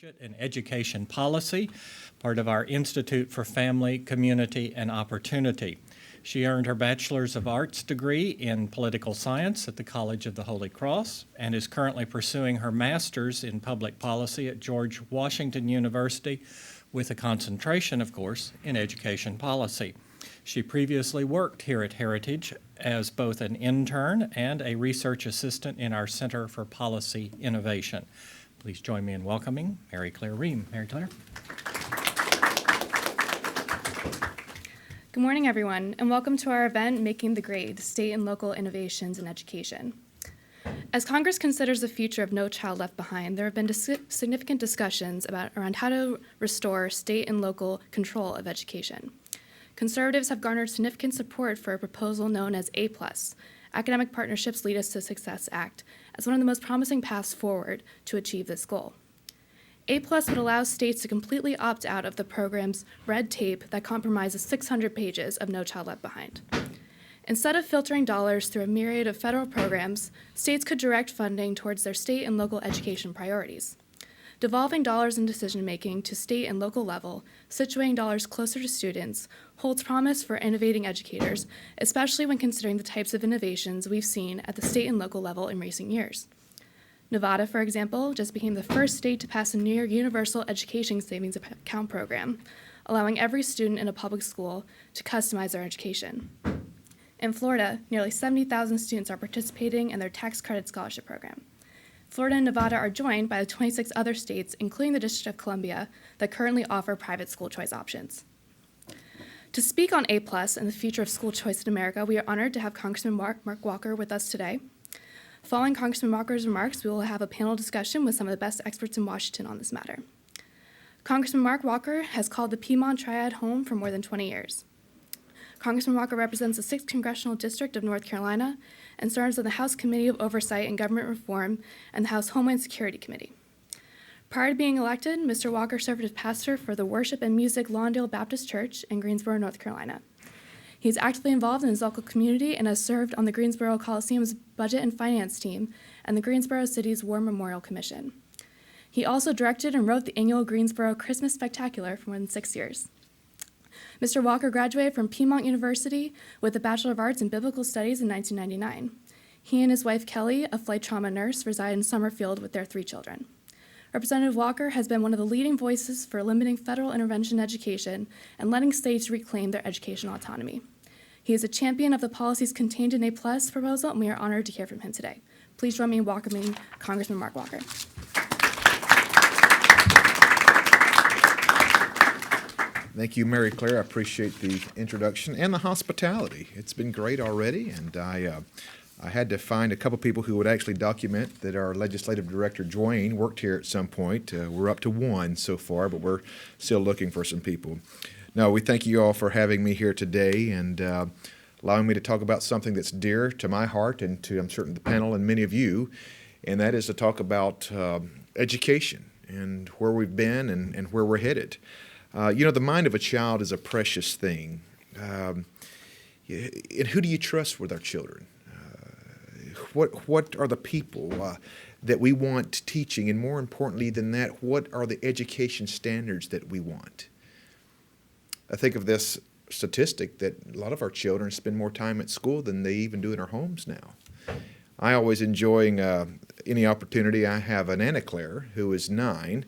Associate in Education Policy, part of our Institute for Family, Community, and Opportunity. She earned her Bachelor's of Arts degree in Political Science at the College of the Holy Cross and is currently pursuing her Master's in Public Policy at George Washington University with a concentration, of course, in Education Policy. She previously worked here at Heritage as both an intern and a research assistant in our Center for Policy Innovation. Please join me in welcoming Mary Claire Ream. Mary Claire. Good morning, everyone, and welcome to our event, Making the Grade, State and Local Innovations in Education. As Congress considers the future of No Child Left Behind, there have been significant discussions around how to restore state and local control of education. Conservatives have garnered significant support for a proposal known as APLUS, Academic Partnerships Lead Us to Success Act, as one of the most promising paths forward to achieve this goal. APLUS would allow states to completely opt out of the program's red tape that compromises 600 pages of No Child Left Behind. Instead of filtering dollars through a myriad of federal programs, states could direct funding towards their state and local education priorities. Devolving dollars in decision-making to state and local level, situating dollars closer to students, holds promise for innovating educators, especially when considering the types of innovations we've seen at the state and local level in recent years. Nevada, for example, just became the first state to pass a near universal education savings account program, allowing every student in a public school to customize their education. In Florida, nearly 70,000 students are participating in their tax credit scholarship program. Florida and Nevada are joined by the 26 other states, including the District of Columbia, that currently offer private school choice options. To speak on APLUS and the future of school choice in America, we are honored to have Congressman Mark Walker with us today. Following Congressman Walker's remarks, we will have a panel discussion with some of the best experts in Washington on this matter. Congressman Mark Walker has called the Piedmont Triad home for more than 20 years. Congressman Walker represents the 6th Congressional District of North Carolina and serves on the House Committee of Oversight and Government Reform and the House Homeland Security Committee. Prior to being elected, Mr. Walker served as pastor for the Worship and Music Lawndale Baptist Church in Greensboro, North Carolina. He is actively involved in his local community and has served on the Greensboro Coliseum's Budget and Finance team and the Greensboro City's War Memorial Commission. He also directed and wrote the annual Greensboro Christmas Spectacular for more than 6 years. Mr. Walker graduated from Piedmont University with a Bachelor of Arts in Biblical Studies in 1999. He and his wife, Kelly, a flight trauma nurse, reside in Summerfield with their 3 children. Representative Walker has been one of the leading voices for limiting federal intervention in education and letting states reclaim their educational autonomy. He is a champion of the policies contained in APLUS proposal, and we are honored to hear from him today. Please join me in welcoming Congressman Mark Walker. Thank you, Mary Claire. I appreciate the introduction and the hospitality. It's been great already, and I had to find a couple people who would actually document that our legislative director, Dwayne, worked here at some point. We're up to 1 so far, but we're still looking for some people. No, we thank you all for having me here today and allowing me to talk about something that's dear to my heart and to, I'm certain, the panel and many of you, and that is to talk about education and where we've been and where we're headed. The mind of a child is a precious thing. And who do you trust with our children? What are the people that we want teaching? And more importantly than that, what are the education standards that we want? I think of this statistic that a lot of our children spend more time at school than they even do in our homes now. I always enjoy any opportunity. I have an Anna Claire who is 9.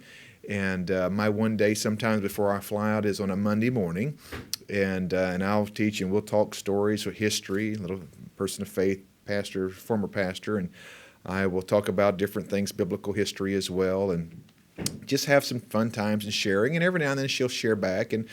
And my one day sometimes before I fly out is on a Monday morning, and I'll teach and we'll talk stories of history, a little person of faith, pastor, former pastor, and I will talk about different things, biblical history as well, and just have some fun times and sharing. And every now and then she'll share back. And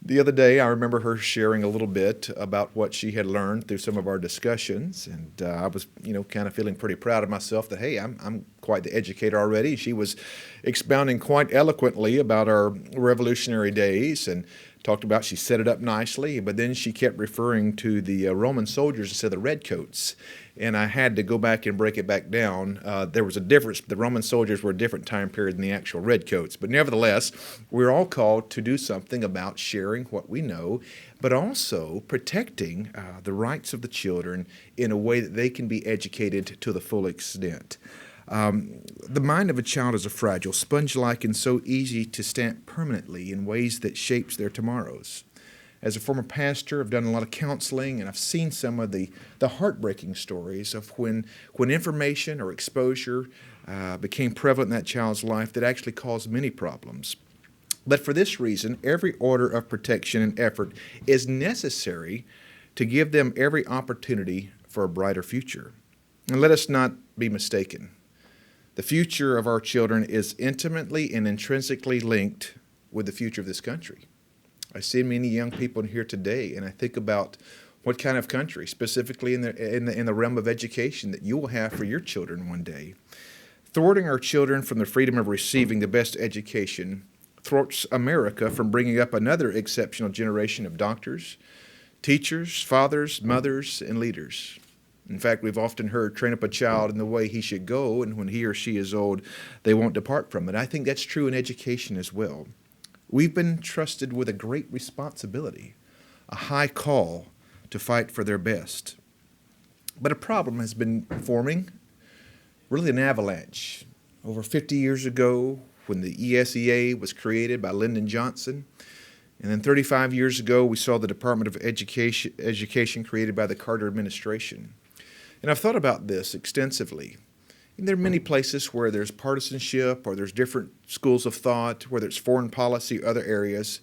the other day I remember her sharing a little bit about what she had learned through some of our discussions, and I was, kind of feeling pretty proud of myself that, hey, I'm quite the educator already. She was expounding quite eloquently about our revolutionary days and talked about, she set it up nicely, but then she kept referring to the Roman soldiers instead of the redcoats. And I had to go back and break it back down. There was a difference. The Roman soldiers were a different time period than the actual redcoats. But nevertheless, we're all called to do something about sharing what we know, but also protecting the rights of the children in a way that they can be educated to the full extent. The mind of a child is a fragile, sponge-like, and so easy to stamp permanently in ways that shapes their tomorrows. As a former pastor, I've done a lot of counseling, and I've seen some of the heartbreaking stories of when information or exposure became prevalent in that child's life that actually caused many problems. But for this reason, every order of protection and effort is necessary to give them every opportunity for a brighter future. And let us not be mistaken. The future of our children is intimately and intrinsically linked with the future of this country. I see many young people in here today, and I think about what kind of country, specifically in the realm of education, that you will have for your children one day. Thwarting our children from the freedom of receiving the best education thwarts America from bringing up another exceptional generation of doctors, teachers, fathers, mothers, and leaders. In fact, we've often heard, train up a child in the way he should go, and when he or she is old, they won't depart from it. I think that's true in education as well. We've been trusted with a great responsibility, a high call to fight for their best. But a problem has been forming, really an avalanche. Over 50 years ago, when the ESEA was created by Lyndon Johnson, and then 35 years ago, we saw the Department of Education created by the Carter administration. And I've thought about this extensively. And there are many places where there's partisanship or there's different schools of thought, whether it's foreign policy or other areas.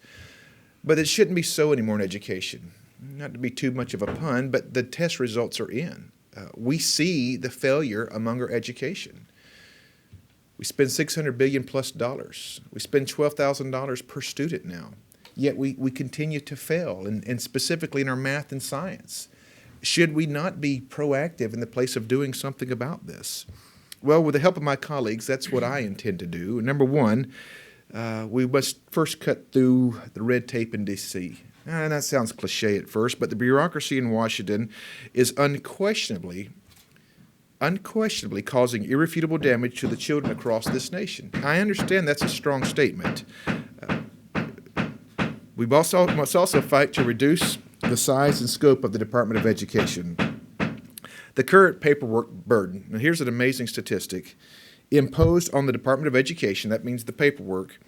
But it shouldn't be so anymore in education. Not to be too much of a pun, but the test results are in. We see the failure among our education. We spend $600 billion plus dollars. We spend $12,000 per student now. Yet we continue to fail, and specifically in our math and science. Should we not be proactive in the place of doing something about this? Well, with the help of my colleagues, that's what I intend to do. Number one, we must first cut through the red tape in D.C. And that sounds cliche at first, but the bureaucracy in Washington is unquestionably causing irrefutable damage to the children across this nation. I understand that's a strong statement. We must also fight to reduce the size and scope of the Department of Education. The current paperwork burden, and here's an amazing statistic, imposed on the Department of Education, that means the paperwork,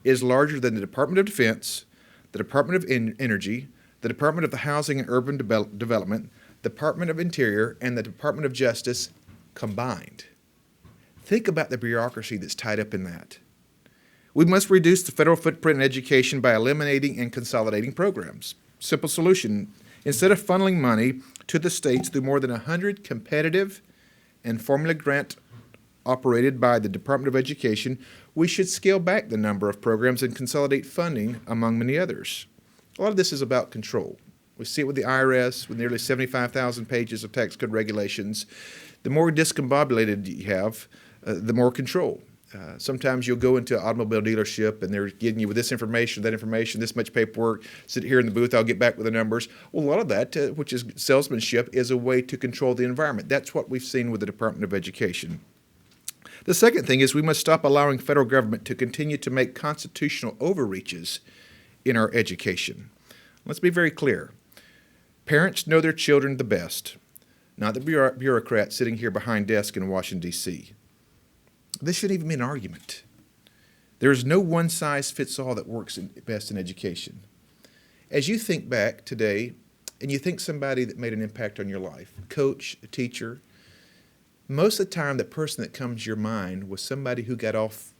is larger than the Department of Defense, the Department of Energy, the Department of the Housing and Urban Development, Department of Interior, and the Department of Justice combined. Think about the bureaucracy that's tied up in that. We must reduce the federal footprint in education by eliminating and consolidating programs. Simple solution. Instead of funneling money to the states through more than 100 competitive and formula grant operated by the Department of Education, we should scale back the number of programs and consolidate funding among many others. A lot of this is about control. We see it with the IRS, with nearly 75,000 pages of tax code regulations. The more discombobulated you have, the more control. Sometimes you'll go into an automobile dealership and they're getting you with this information, this much paperwork, sit here in the booth, I'll get back with the numbers. Well, a lot of that, which is salesmanship, is a way to control the environment. That's what we've seen with the Department of Education. The second thing is we must stop allowing federal government to continue to make constitutional overreaches in our education. Let's be very clear. Parents know their children the best, not the bureaucrats sitting here behind desks in Washington, D.C. This shouldn't even be an argument. There is no one-size-fits-all that works best in education. As you think back today, and you think somebody that made an impact on your life, a coach, a teacher, most of the time the person that comes to your mind was somebody who got off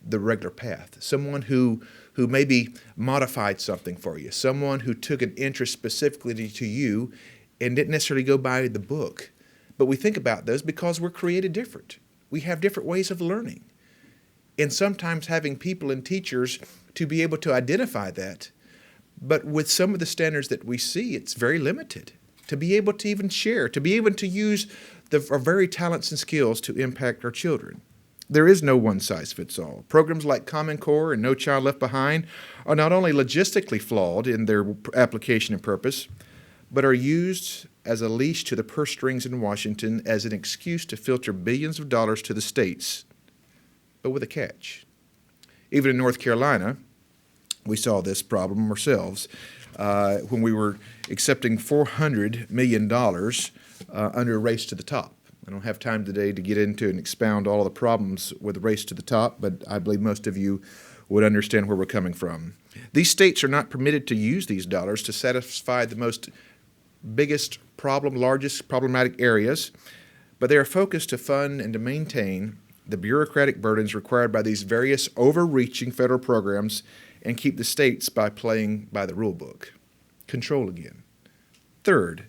the regular path, someone who maybe modified something for you, someone who took an interest specifically to you and didn't necessarily go by the book. But we think about those because we're created different. We have different ways of learning. And sometimes having people and teachers to be able to identify that. But with some of the standards that we see, it's very limited. To be able to even share, to be able to use our very talents and skills to impact our children. There is no one-size-fits-all. Programs like Common Core and No Child Left Behind are not only logistically flawed in their application and purpose, but are used as a leash to the purse strings in Washington as an excuse to filter billions of dollars to the states, but with a catch. Even in North Carolina, we saw this problem ourselves when we were accepting $400 million under a race to the top. I don't have time today to get into and expound all of the problems with the race to the top, but I believe most of you would understand where we're coming from. These states are not permitted to use these dollars to satisfy the biggest largest problematic areas, but they are focused to fund and to maintain the bureaucratic burdens required by these various overreaching federal programs and keep the states by playing by the rule book. Control again. Third,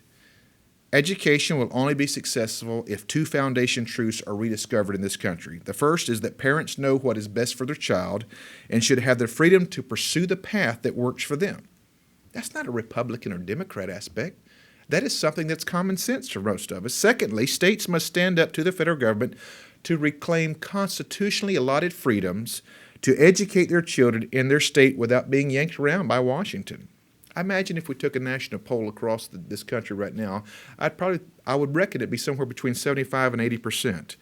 education will only be successful if two foundation truths are rediscovered in this country. The first is that parents know what is best for their child and should have the freedom to pursue the path that works for them. That's not a Republican or Democrat aspect. That is something that's common sense for most of us. Secondly, states must stand up to the federal government to reclaim constitutionally allotted freedoms to educate their children in their state without being yanked around by Washington. I imagine if we took a national poll across this country right now, I would reckon it'd be somewhere between 75 and 80%.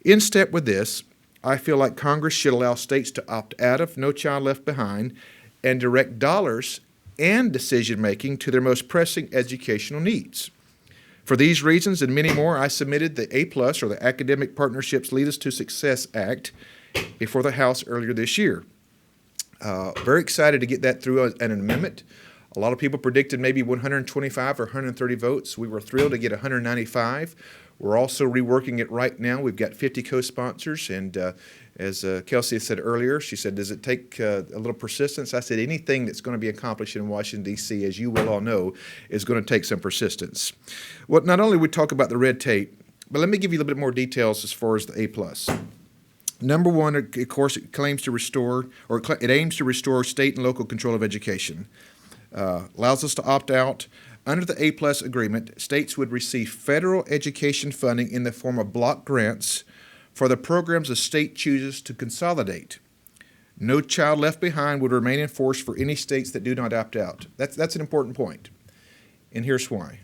In step with this, I feel like Congress should allow states to opt out of No Child Left Behind and direct dollars and decision-making to their most pressing educational needs. For these reasons and many more, I submitted the APLUS, or the Academic Partnerships Lead Us to Success Act, before the House earlier this year. Very excited to get that through an amendment. A lot of people predicted maybe 125 or 130 votes. We were thrilled to get 195. We're also reworking it right now. We've got 50 co-sponsors, and as Kelsey said earlier, she said, does it take a little persistence? I said, anything that's going to be accomplished in Washington, D.C., as you will all know, is going to take some persistence. Well, not only we talk about the red tape, but let me give you a little bit more details as far as the A+. Number one, of course, it aims to restore state and local control of education. Allows us to opt out. Under the A+ agreement, states would receive federal education funding in the form of block grants for the programs the state chooses to consolidate. No Child Left Behind would remain in force for any states that do not opt out. That's an important point, and here's why.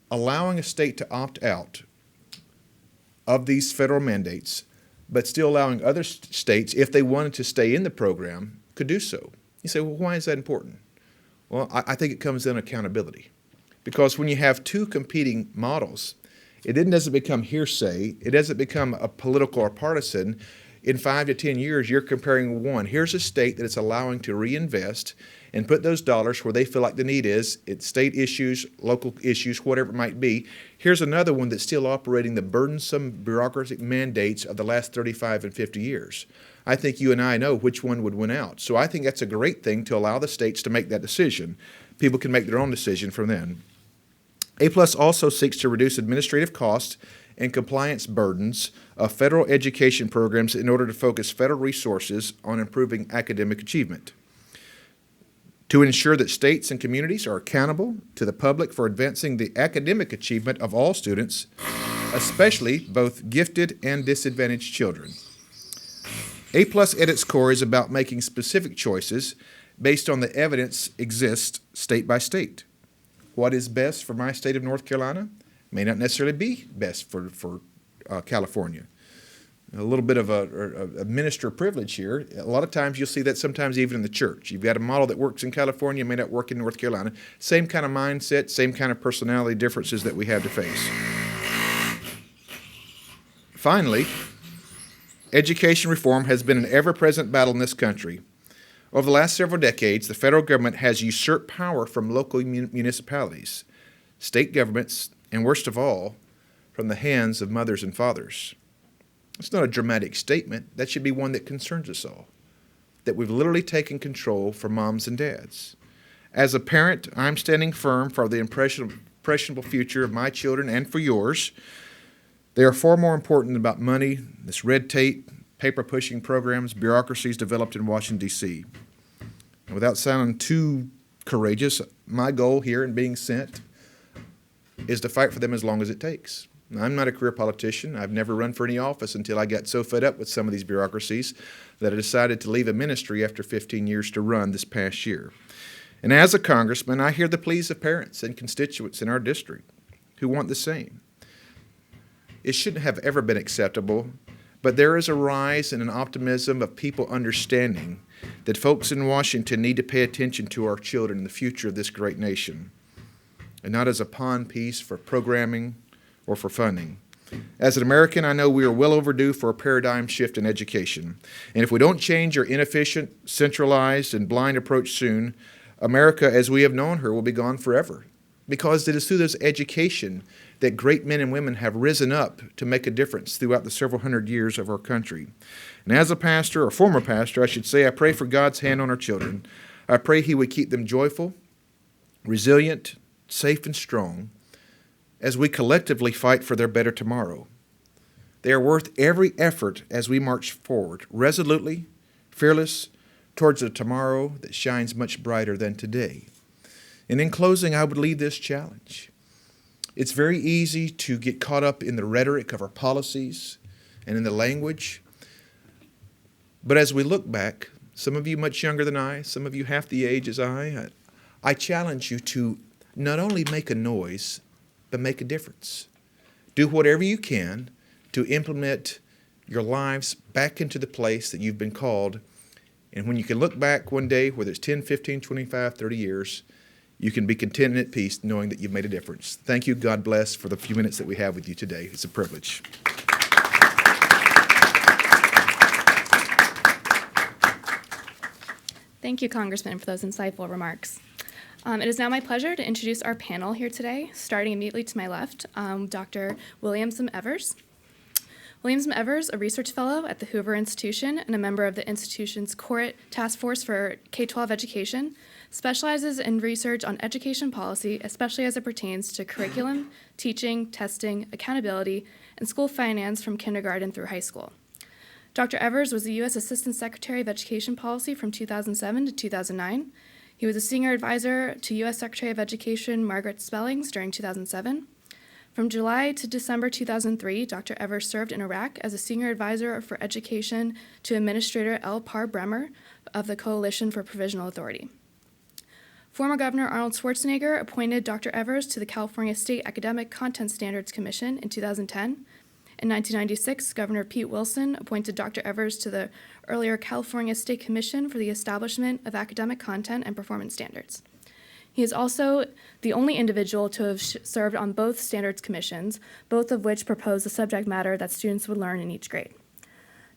Allowing a state to opt out of these federal mandates, but still allowing other states, if they wanted to stay in the program, could do so. You say, well, why is that important? Well, I think it comes in accountability. Because when you have two competing models, it then doesn't become hearsay. It doesn't become a political or partisan. In 5 to 10 years, you're comparing one. Here's a state that it's allowing to reinvest and put those dollars where they feel like the need is. It's state issues, local issues, whatever it might be. Here's another one that's still operating the burdensome bureaucratic mandates of the last 35 and 50 years. I think you and I know which one would win out. So I think that's a great thing to allow the states to make that decision. People can make their own decision from then. A+ also seeks to reduce administrative costs and compliance burdens of federal education programs in order to focus federal resources on improving academic achievement. To ensure that states and communities are accountable to the public for advancing the academic achievement of all students, especially both gifted and disadvantaged children. A+ at its core is about making specific choices based on the evidence exists state by state. What is best for my state of North Carolina may not necessarily be best for California. A little bit of a minister privilege here. A lot of times you'll see that sometimes even in the church. You've got a model that works in California, may not work in North Carolina. Same kind of mindset, same kind of personality differences that we have to face. Finally, education reform has been an ever-present battle in this country. Over the last several decades, the federal government has usurped power from local municipalities, state governments, and worst of all, from the hands of mothers and fathers. It's not a dramatic statement. That should be one that concerns us all, that we've literally taken control for moms and dads. As a parent, I'm standing firm for the impressionable future of my children and for yours. They are far more important about money, this red tape, paper-pushing programs, bureaucracies developed in Washington, D.C. And without sounding too courageous, my goal here in being sent is to fight for them as long as it takes. Now, I'm not a career politician. I've never run for any office until I got so fed up with some of these bureaucracies that I decided to leave a ministry after 15 years to run this past year. And as a congressman, I hear the pleas of parents and constituents in our district who want the same. It shouldn't have ever been acceptable, but there is a rise in an optimism of people understanding that folks in Washington need to pay attention to our children and the future of this great nation, and not as a pawn piece for programming or for funding. As an American, I know we are well overdue for a paradigm shift in education. And if we don't change our inefficient, centralized, and blind approach soon, America, as we have known her, will be gone forever. Because it is through this education that great men and women have risen up to make a difference throughout the several hundred years of our country. And as a pastor, or former pastor, I should say, I pray for God's hand on our children. I pray He would keep them joyful, resilient, safe, and strong as we collectively fight for their better tomorrow. They are worth every effort as we march forward, resolutely, fearless, towards a tomorrow that shines much brighter than today. And in closing, I would leave this challenge. It's very easy to get caught up in the rhetoric of our policies and in the language. But as we look back, some of you much younger than I, some of you half the age as I challenge you to not only make a noise, but make a difference. Do whatever you can to implement your lives back into the place that you've been called. And when you can look back one day, whether it's 10, 15, 25, 30 years, you can be content and at peace knowing that you've made a difference. Thank you. God bless for the few minutes that we have with you today. It's a privilege. Thank you, Congressman, for those insightful remarks. It is now my pleasure to introduce our panel here today, starting immediately to my left, Dr. Williamson Evers. Williamson Evers, a research fellow at the Hoover Institution and a member of the institution's Court Task Force for K-12 Education, specializes in research on education policy, especially as it pertains to curriculum, teaching, testing, accountability, and school finance from kindergarten through high school. Dr. Evers was the U.S. Assistant Secretary of Education Policy from 2007 to 2009. He was a senior advisor to U.S. Secretary of Education Margaret Spellings during 2007. From July to December 2003, Dr. Evers served in Iraq as a senior advisor for education to Administrator L. Parr Bremer of the Coalition for Provisional Authority. Former Governor Arnold Schwarzenegger appointed Dr. Evers to the California State Academic Content Standards Commission in 2010. In 1996, Governor Pete Wilson appointed Dr. Evers to the earlier California State Commission for the Establishment of Academic Content and Performance Standards. He is also the only individual to have served on both standards commissions, both of which propose the subject matter that students would learn in each grade.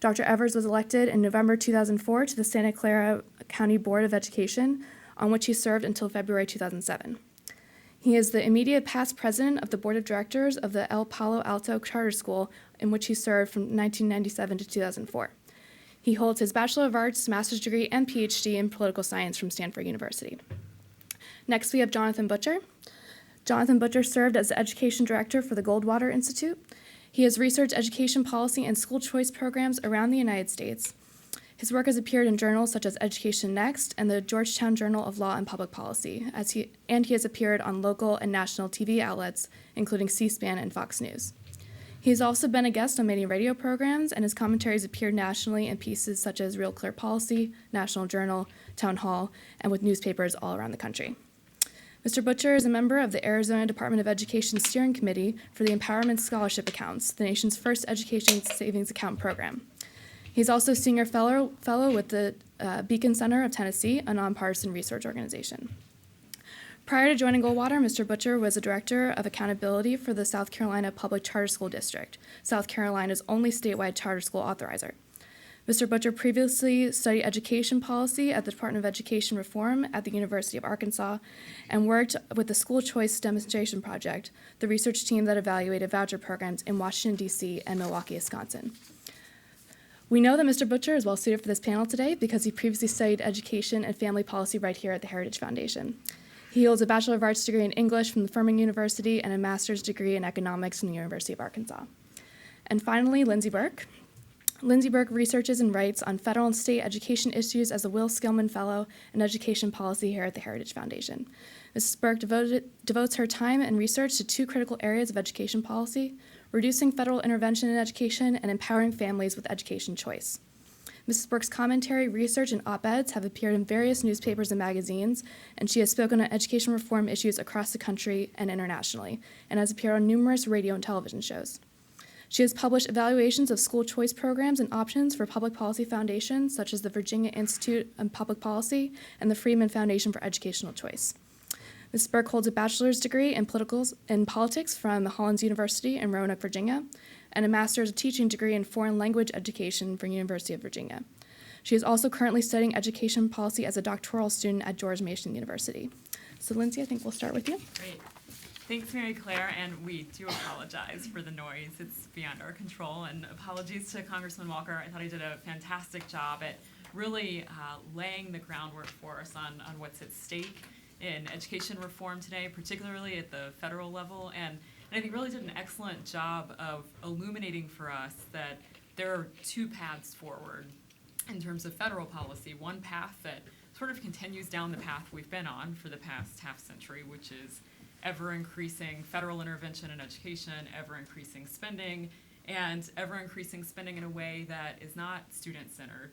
Dr. Evers was elected in November 2004 to the Santa Clara County Board of Education, on which he served until February 2007. He is the immediate past president of the Board of Directors of the El Palo Alto Charter School, in which he served from 1997 to 2004. He holds his Bachelor of Arts, Master's degree, and PhD in political science from Stanford University. Next, we have Jonathan Butcher. Jonathan Butcher served as the Education Director for the Goldwater Institute. He has researched education policy and school choice programs around the United States. His work has appeared in journals such as Education Next and the Georgetown Journal of Law and Public Policy, and he has appeared on local and national TV outlets, including C-SPAN and Fox News. He has also been a guest on many radio programs, and his commentaries appeared nationally in pieces such as Real Clear Policy, National Journal, Town Hall, and with newspapers all around the country. Mr. Butcher is a member of the Arizona Department of Education Steering Committee for the Empowerment Scholarship Accounts, the nation's first education savings account program. He's also a senior fellow with the Beacon Center of Tennessee, a nonpartisan research organization. Prior to joining Goldwater, Mr. Butcher was a director of accountability for the South Carolina Public Charter School District, South Carolina's only statewide charter school authorizer. Mr. Butcher previously studied education policy at the Department of Education Reform at the University of Arkansas and worked with the School Choice Demonstration Project, the research team that evaluated voucher programs in Washington, D.C. and Milwaukee, Wisconsin. We know that Mr. Butcher is well suited for this panel today because he previously studied education and family policy right here at the Heritage Foundation. He holds a Bachelor of Arts degree in English from the Furman University and a master's degree in economics from the University of Arkansas. And finally, Lindsay Birk. Lindsay Birk researches and writes on federal and state education issues as a Will Skillman Fellow in Education Policy here at the Heritage Foundation. Mrs. Birk devotes her time and research to two critical areas of education policy: reducing federal intervention in education and empowering families with education choice. Mrs. Birk's commentary, research, and op-eds have appeared in various newspapers and magazines, and she has spoken on education reform issues across the country and internationally, and has appeared on numerous radio and television shows. She has published evaluations of school choice programs and options for public policy foundations, such as the Virginia Institute on Public Policy and the Freeman Foundation for Educational Choice. Ms. Birk holds a bachelor's degree in politics from Hollins University in Roanoke, Virginia, and a master's teaching degree in foreign language education from University of Virginia. She is also currently studying education policy as a doctoral student at George Mason University. So Lindsay, I think we'll start with you. Great. Thanks, Mary Claire, and we do apologize for the noise. It's beyond our control, and apologies to Congressman Walker. I thought he did a fantastic job at really laying the groundwork for us on what's at stake in education reform today, particularly at the federal level, and I think really did an excellent job of illuminating for us that there are two paths forward in terms of federal policy. One path that sort of continues down the path we've been on for the past half century, which is ever-increasing federal intervention in education, ever-increasing spending, and ever-increasing spending in a way that is not student-centered,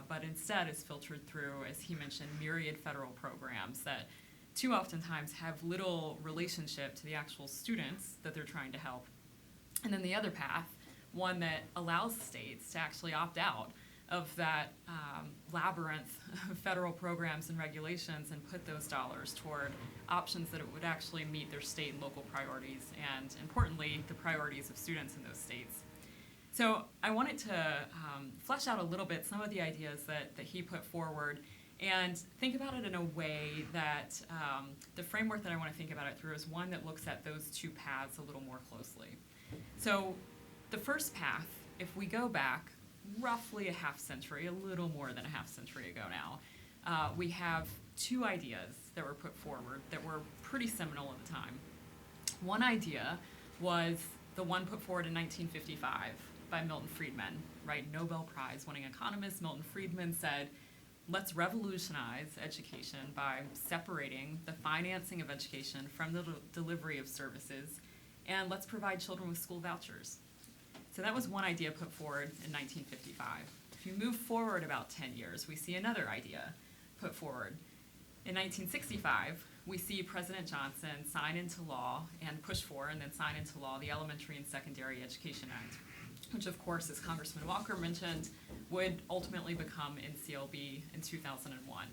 but instead is filtered through, as he mentioned, myriad federal programs that too oftentimes have little relationship to the actual students that they're trying to help. And then the other path, one that allows states to actually opt out of that labyrinth of federal programs and regulations and put those dollars toward options that would actually meet their state and local priorities and, importantly, the priorities of students in those states. So I wanted to flesh out a little bit some of the ideas that he put forward and think about it in a way that the framework that I want to think about it through is one that looks at those two paths a little more closely. So the first path, if we go back roughly a half century, a little more than a half century ago now, we have two ideas that were put forward that were pretty seminal at the time. One idea was the one put forward in 1955 by Milton Friedman, right? Nobel Prize winning economist Milton Friedman said, let's revolutionize education by separating the financing of education from the delivery of services, and let's provide children with school vouchers. So that was one idea put forward in 1955. If you move forward about 10 years, we see another idea put forward. In 1965, we see President Johnson sign into law and push for and then sign into law the Elementary and Secondary Education Act, which of course, as Congressman Walker mentioned, would ultimately become NCLB in 2001.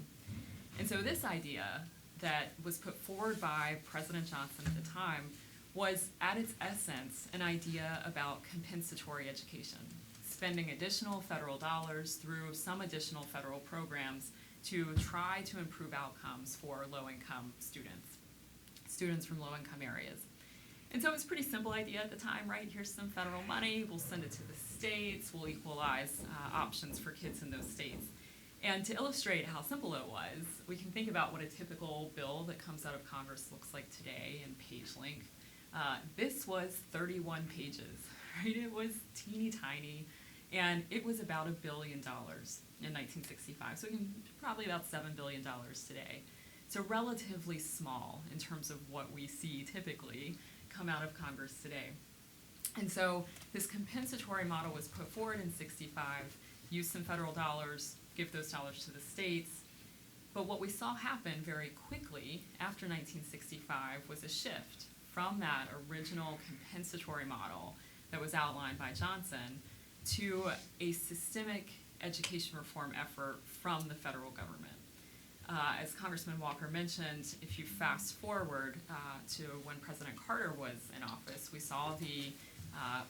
And so this idea that was put forward by President Johnson at the time was at its essence an idea about compensatory education, spending additional federal dollars through some additional federal programs to try to improve outcomes for low-income students from low-income areas. And so it was a pretty simple idea at the time, right? Here's some federal money, we'll send it to the states, we'll equalize options for kids in those states. And to illustrate how simple it was, we can think about what a typical bill that comes out of Congress looks like today in page length. This was 31 pages, right? It was teeny tiny, and it was about $1 billion in 1965. So probably about $7 billion today. So relatively small in terms of what we see typically come out of Congress today. And so this compensatory model was put forward in 65, use some federal dollars, give those dollars to the states. But what we saw happen very quickly after 1965 was a shift from that original compensatory model that was outlined by Johnson to a systemic education reform effort from the federal government. As Congressman Walker mentioned, if you fast forward to when President Carter was in office, we saw the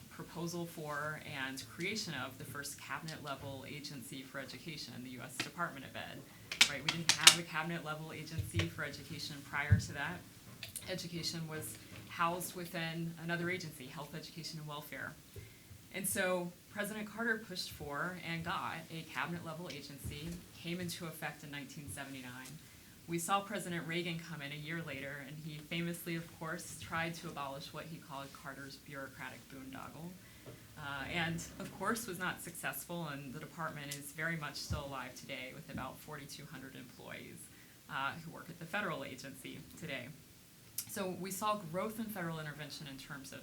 proposal for and creation of the first cabinet-level agency for education, the U.S. Department of Ed. Right? We didn't have a cabinet-level agency for education prior to that. Education was housed within another agency, Health, Education, and Welfare. And so President Carter pushed for and got a cabinet-level agency, came into effect in 1979. We saw President Reagan come in a year later, and he famously, of course, tried to abolish what he called Carter's bureaucratic boondoggle. And, of course, was not successful, and the department is very much still alive today with about 4,200 employees who work at the federal agency today. So we saw growth in federal intervention in terms of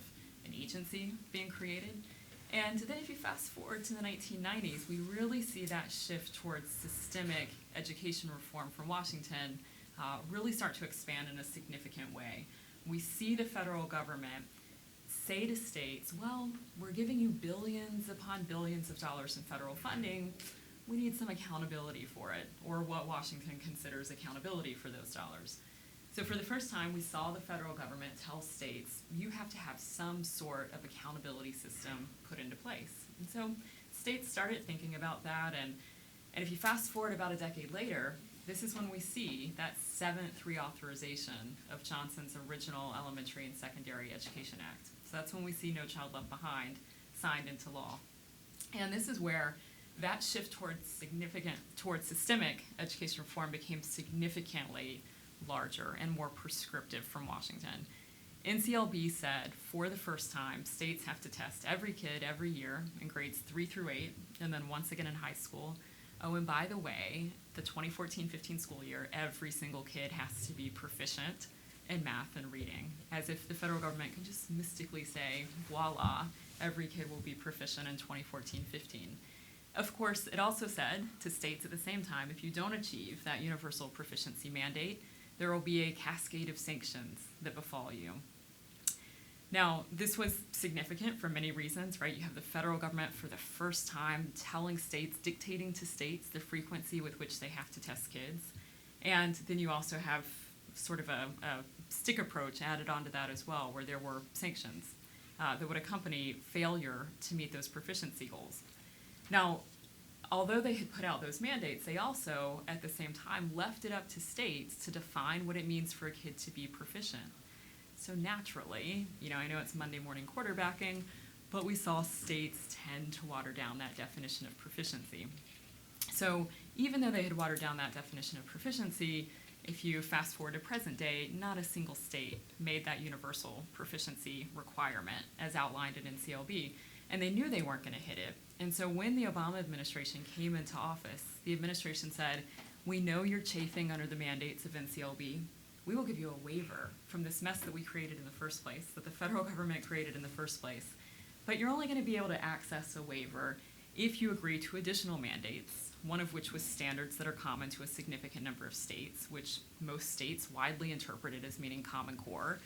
an agency being created. And then if you fast forward to the 1990s, we really see that shift towards systemic education reform from Washington really start to expand in a significant way. We see the federal government say to states, well, we're giving you billions upon billions of dollars in federal funding. We need some accountability for it, or what Washington considers accountability for those dollars. So for the first time, we saw the federal government tell states, you have to have some sort of accountability system put into place. And so states started thinking about that, and if you fast forward about a decade later, this is when we see that 7th reauthorization of Johnson's original Elementary and Secondary Education Act. So that's when we see No Child Left Behind signed into law. And this is where that shift towards systemic education reform became significantly larger and more prescriptive from Washington. NCLB said, for the first time, states have to test every kid every year in grades 3 through 8, and then once again in high school. Oh, and by the way, the 2014-15 school year, every single kid has to be proficient in math and reading, as if the federal government can just mystically say, voila, every kid will be proficient in 2014-15. Of course, it also said to states at the same time, if you don't achieve that universal proficiency mandate, there will be a cascade of sanctions that befall you. Now, this was significant for many reasons, right? You have the federal government for the first time telling states, dictating to states the frequency with which they have to test kids. And then you also have sort of a stick approach added onto that as well, where there were sanctions that would accompany failure to meet those proficiency goals. Now, although they had put out those mandates, they also, at the same time, left it up to states to define what it means for a kid to be proficient. So naturally, I know it's Monday morning quarterbacking, but we saw states tend to water down that definition of proficiency. So even though they had watered down that definition of proficiency, if you fast forward to present day, not a single state made that universal proficiency requirement as outlined in NCLB, and they knew they weren't going to hit it. And so when the Obama administration came into office, the administration said, we know you're chafing under the mandates of NCLB. We will give you a waiver from this mess that we created in the first place, that the federal government created in the first place. But you're only going to be able to access a waiver if you agree to additional mandates, one of which was standards that are common to a significant number of states, which most states widely interpreted as meaning Common Core,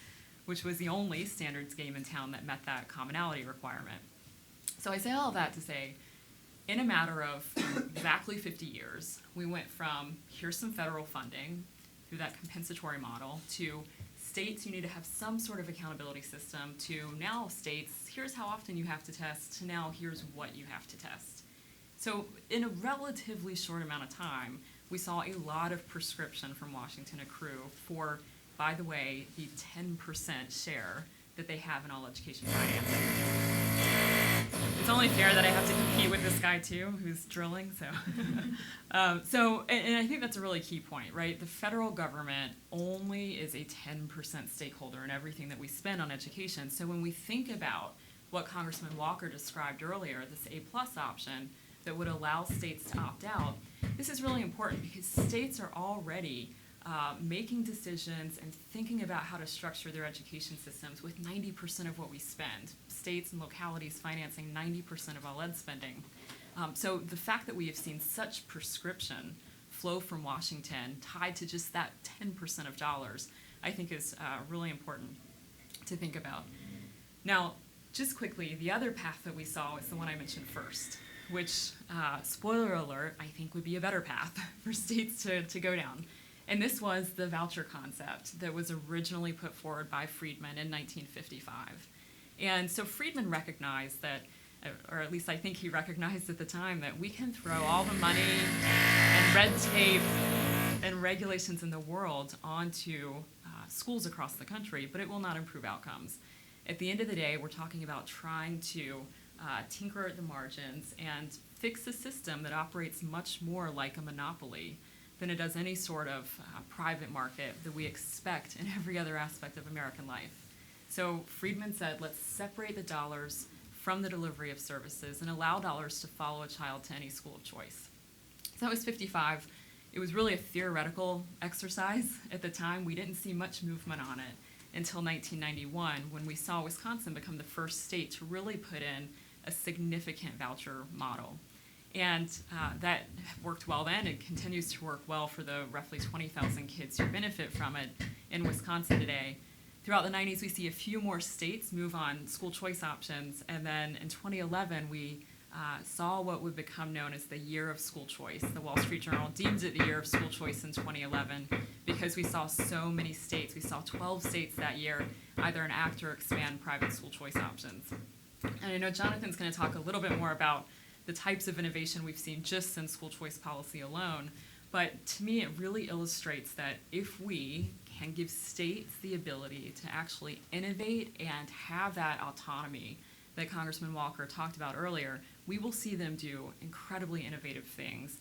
which was the only standards game in town that met that commonality requirement. So I say all of that to say, in a matter of exactly 50 years, we went from here's some federal funding through that compensatory model to states, you need to have some sort of accountability system, to now states, here's how often you have to test, to now here's what you have to test. So in a relatively short amount of time, we saw a lot of prescription from Washington accrue for, by the way, the 10% share that they have in all education financing. It's only fair that I have to compete with this guy too, who's drilling. So, and I think that's a really key point, right? The federal government only is a 10% stakeholder in everything that we spend on education. So when we think about what Congressman Walker described earlier, this APLUS option that would allow states to opt out, this is really important because states are already making decisions and thinking about how to structure their education systems with 90% of what we spend. States and localities financing 90% of all ed spending. So the fact that we have seen such prescription flow from Washington tied to just that 10% of dollars, I think is really important to think about. Now, just quickly, the other path that we saw is the one I mentioned first, which, spoiler alert, I think would be a better path for states to go down. And this was the voucher concept that was originally put forward by Friedman in 1955. And so Friedman recognized that, or at least I think he recognized at the time, that we can throw all the money and red tape and regulations in the world onto schools across the country, but it will not improve outcomes. At the end of the day, we're talking about trying to tinker at the margins and fix a system that operates much more like a monopoly than it does any sort of private market that we expect in every other aspect of American life. So Friedman said, let's separate the dollars from the delivery of services and allow dollars to follow a child to any school of choice. So that was 55. It was really a theoretical exercise at the time. We didn't see much movement on it until 1991, when we saw Wisconsin become the first state to really put in a significant voucher model. And that worked well then. It continues to work well for the roughly 20,000 kids who benefit from it in Wisconsin today. Throughout the 90s, we see a few more states move on school choice options. And then in 2011, we saw what would become known as the year of school choice. The Wall Street Journal deemed it the year of school choice in 2011 because we saw so many states. We saw 12 states that year either enact or expand private school choice options. And I know Jonathan's going to talk a little bit more about the types of innovation we've seen just since school choice policy alone. But to me, it really illustrates that if we can give states the ability to actually innovate and have that autonomy that Congressman Walker talked about earlier, we will see them do incredibly innovative things,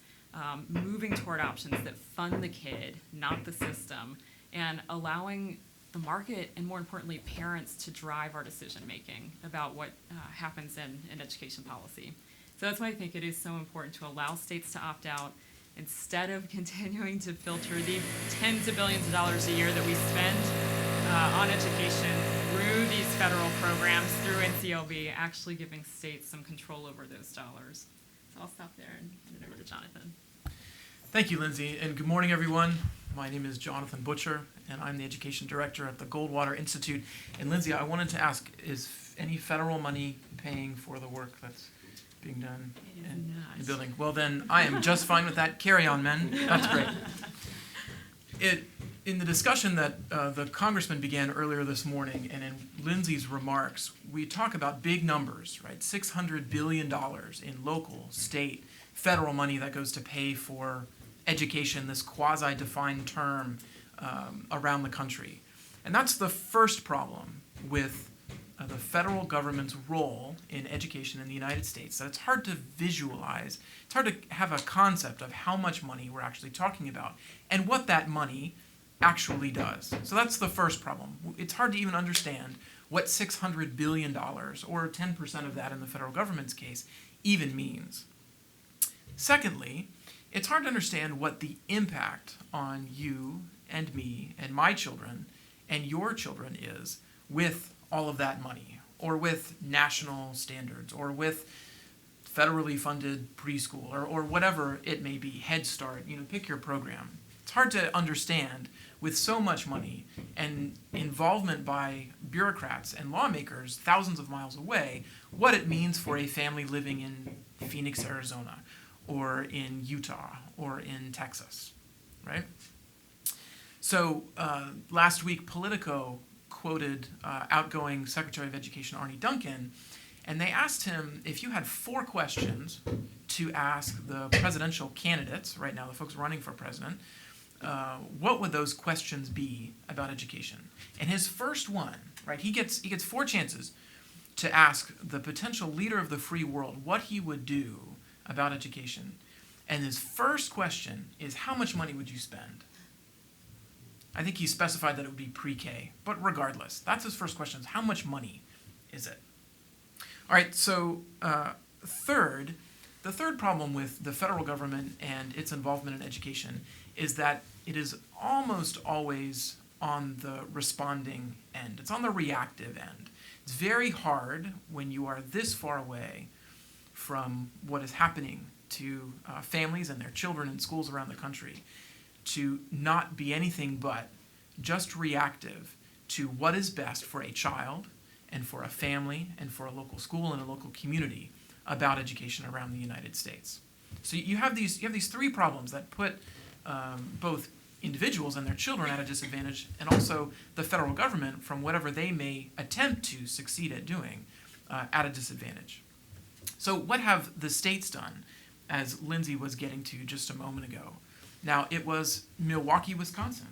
moving toward options that fund the kid, not the system, and allowing the market and, more importantly, parents to drive our decision making about what happens in education policy. So that's why I think it is so important to allow states to opt out instead of continuing to filter the tens of billions of dollars a year that we spend on education through these federal programs, through NCLB, actually giving states some control over those dollars. So I'll stop there and hand it over to Jonathan. Thank you, Lindsay, and good morning, everyone. My name is Jonathan Butcher, and I'm the Education Director at the Goldwater Institute. And Lindsay, I wanted to ask, is any federal money paying for the work that's being done in the building? Well, then I am just fine with that. Carry on, men. That's great. In the discussion that the congressman began earlier this morning, and in Lindsay's remarks, we talk about big numbers, right? $600 billion in local, state, federal money that goes to pay for education, this quasi-defined term around the country. And that's the first problem with the federal government's role in education in the United States, that it's hard to visualize, it's hard to have a concept of how much money we're actually talking about and what that money actually does. So that's the first problem. It's hard to even understand what $600 billion, or 10% of that in the federal government's case, even means. Secondly, it's hard to understand what the impact on you and me and my children and your children is with all of that money, or with national standards, or with federally funded preschool, or whatever it may be, Head Start, pick your program. It's hard to understand with so much money and involvement by bureaucrats and lawmakers thousands of miles away, what it means for a family living in Phoenix, Arizona, or in Utah, or in Texas, right? So last week, Politico quoted outgoing Secretary of Education Arne Duncan, and they asked him if you had 4 questions to ask the presidential candidates, right now the folks running for president, what would those questions be about education? And his first one, right, he gets 4 chances to ask the potential leader of the free world what he would do about education. And his first question is, how much money would you spend? I think he specified that it would be pre-K, but regardless, that's his first question, is how much money is it? All right, so the third problem with the federal government and its involvement in education is that it is almost always on the responding end. It's on the reactive end. It's very hard when you are this far away from what is happening to families and their children in schools around the country to not be anything but just reactive to what is best for a child and for a family and for a local school and a local community about education around the United States. So you have these 3 problems that put both individuals and their children at a disadvantage, and also the federal government, from whatever they may attempt to succeed at doing, at a disadvantage. So what have the states done, as Lindsay was getting to just a moment ago? Now, it was Milwaukee, Wisconsin,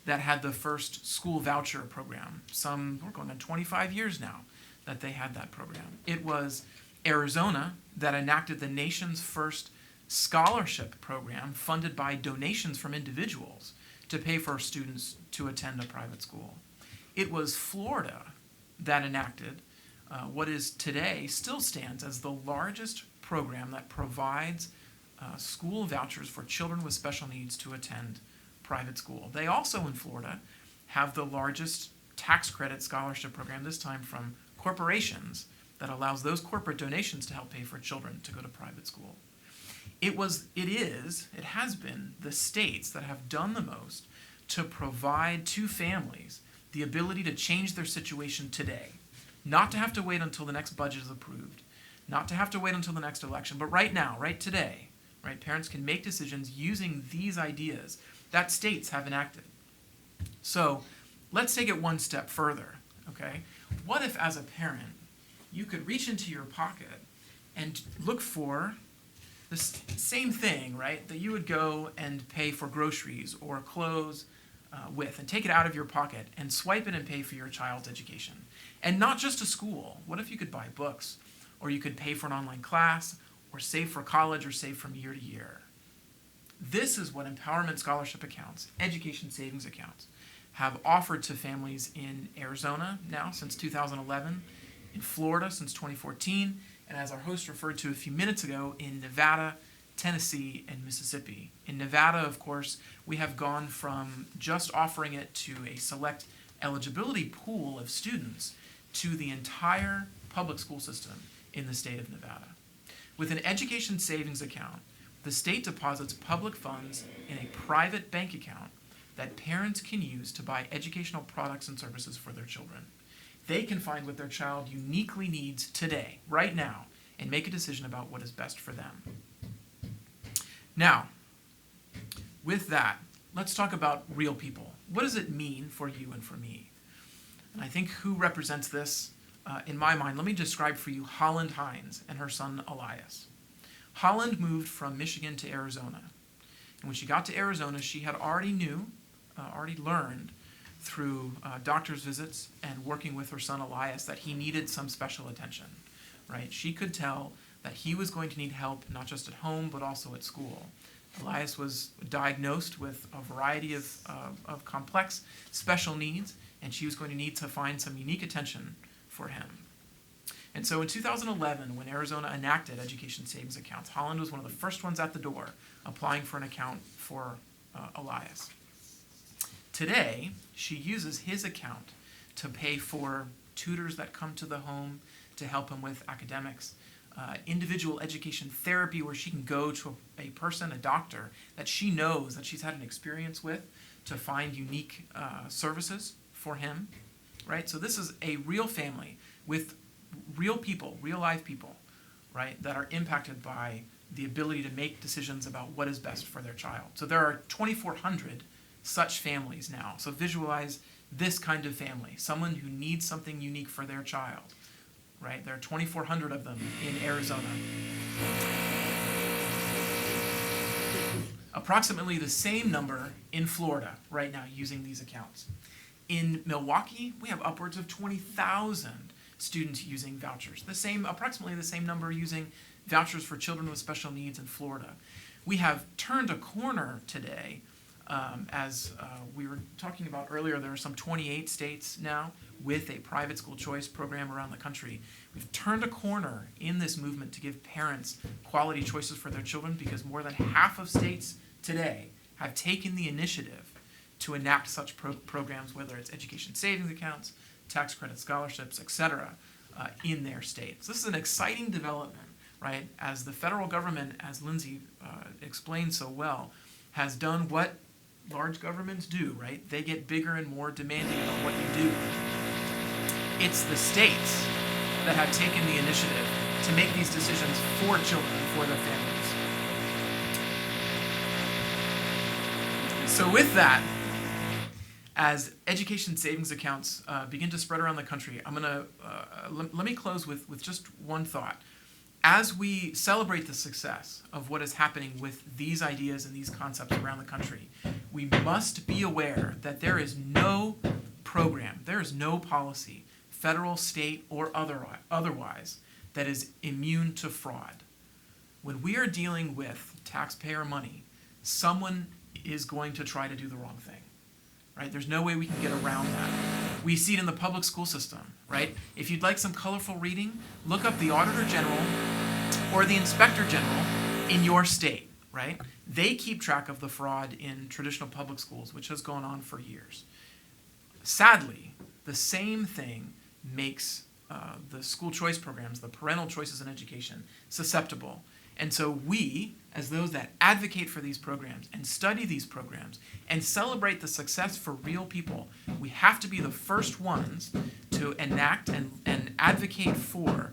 that had the first school voucher program. We're going on 25 years now that they had that program. It was Arizona that enacted the nation's first scholarship program funded by donations from individuals to pay for students to attend a private school. It was Florida that enacted what is today, still stands as the largest program that provides school vouchers for children with special needs to attend private school. They also, in Florida, have the largest tax credit scholarship program, this time from corporations, that allows those corporate donations to help pay for children to go to private school. It has been the states that have done the most to provide to families the ability to change their situation today, not to have to wait until the next budget is approved, not to have to wait until the next election, but right now, right today, right, parents can make decisions using these ideas that states have enacted. So let's take it one step further, okay? What if, as a parent, you could reach into your pocket and look for the same thing, right, that you would go and pay for groceries or clothes with, and take it out of your pocket and swipe it and pay for your child's education? And not just a school. What if you could buy books, or you could pay for an online class, or save for college, or save from year to year? This is what empowerment scholarship accounts, education savings accounts, have offered to families in Arizona now since 2011, in Florida since 2014, and as our host referred to a few minutes ago, in Nevada, Tennessee, and Mississippi. In Nevada, of course, we have gone from just offering it to a select eligibility pool of students to the entire public school system in the state of Nevada. With an education savings account, the state deposits public funds in a private bank account that parents can use to buy educational products and services for their children. They can find what their child uniquely needs today, right now, and make a decision about what is best for them. Now, with that, let's talk about real people. What does it mean for you and for me? And I think who represents this, in my mind, let me describe for you Holland Hines and her son Elias. Holland moved from Michigan to Arizona. And when she got to Arizona, she had already learned through doctor's visits and working with her son Elias that he needed some special attention, right? She could tell that he was going to need help not just at home but also at school. Elias was diagnosed with a variety of complex special needs, and she was going to need to find some unique attention for him. And so in 2011, when Arizona enacted education savings accounts, Holland was one of the first ones at the door applying for an account for Elias. Today, she uses his account to pay for tutors that come to the home to help him with academics, individual education therapy where she can go to a person, a doctor, that she knows, that she's had an experience with, to find unique services for him, right? So this is a real family with real people, real life people, right, that are impacted by the ability to make decisions about what is best for their child. So there are 2,400 such families now. So visualize this kind of family, someone who needs something unique for their child, right? There are 2,400 of them in Arizona. Approximately the same number in Florida right now using these accounts. In Milwaukee, we have upwards of 20,000 students using vouchers. Approximately the same number using vouchers for children with special needs in Florida. We have turned a corner today. As we were talking about earlier, there are some 28 states now with a private school choice program around the country. We've turned a corner in this movement to give parents quality choices for their children, because more than half of states today have taken the initiative to enact such programs, whether it's education savings accounts, tax credit scholarships, etc., in their states. This is an exciting development, right? As the federal government, as Lindsay explained so well, has done what large governments do, right? They get bigger and more demanding about what you do. It's the states that have taken the initiative to make these decisions for children, for their families. So with that, as education savings accounts begin to spread around the country, I'm gonna let me close with just one thought. As we celebrate the success of what is happening with these ideas and these concepts around the country, we must be aware that there is no program, there is no policy, federal, state, or otherwise, that is immune to fraud. When we are dealing with taxpayer money, someone is going to try to do the wrong thing, right? There's no way we can get around that. We see it in the public school system, right? If you'd like some colorful reading, look up the Auditor General or the Inspector General in your state, right? They keep track of the fraud in traditional public schools, which has gone on for years. Sadly, the same thing makes the school choice programs, the parental choices in education, susceptible. And so we, as those that advocate for these programs and study these programs and celebrate the success for real people, we have to be the first ones to enact and advocate for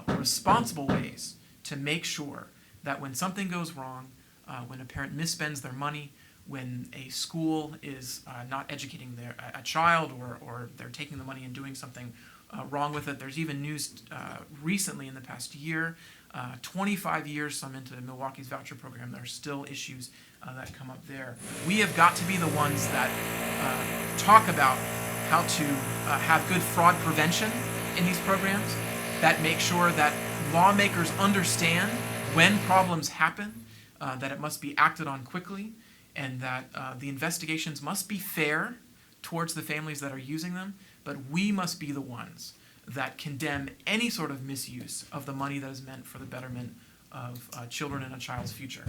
responsible ways to make sure that when something goes wrong, when a parent misspends their money, when a school is not educating a child, or they're taking the money and doing something wrong with it. There's even news recently in the past year, 25 years some into Milwaukee's voucher program, there are still issues that come up there. We have got to be the ones that talk about how to have good fraud prevention in these programs, that make sure that lawmakers understand when problems happen, that it must be acted on quickly, and that the investigations must be fair towards the families that are using them, but we must be the ones that condemn any sort of misuse of the money that is meant for the betterment of children and a child's future.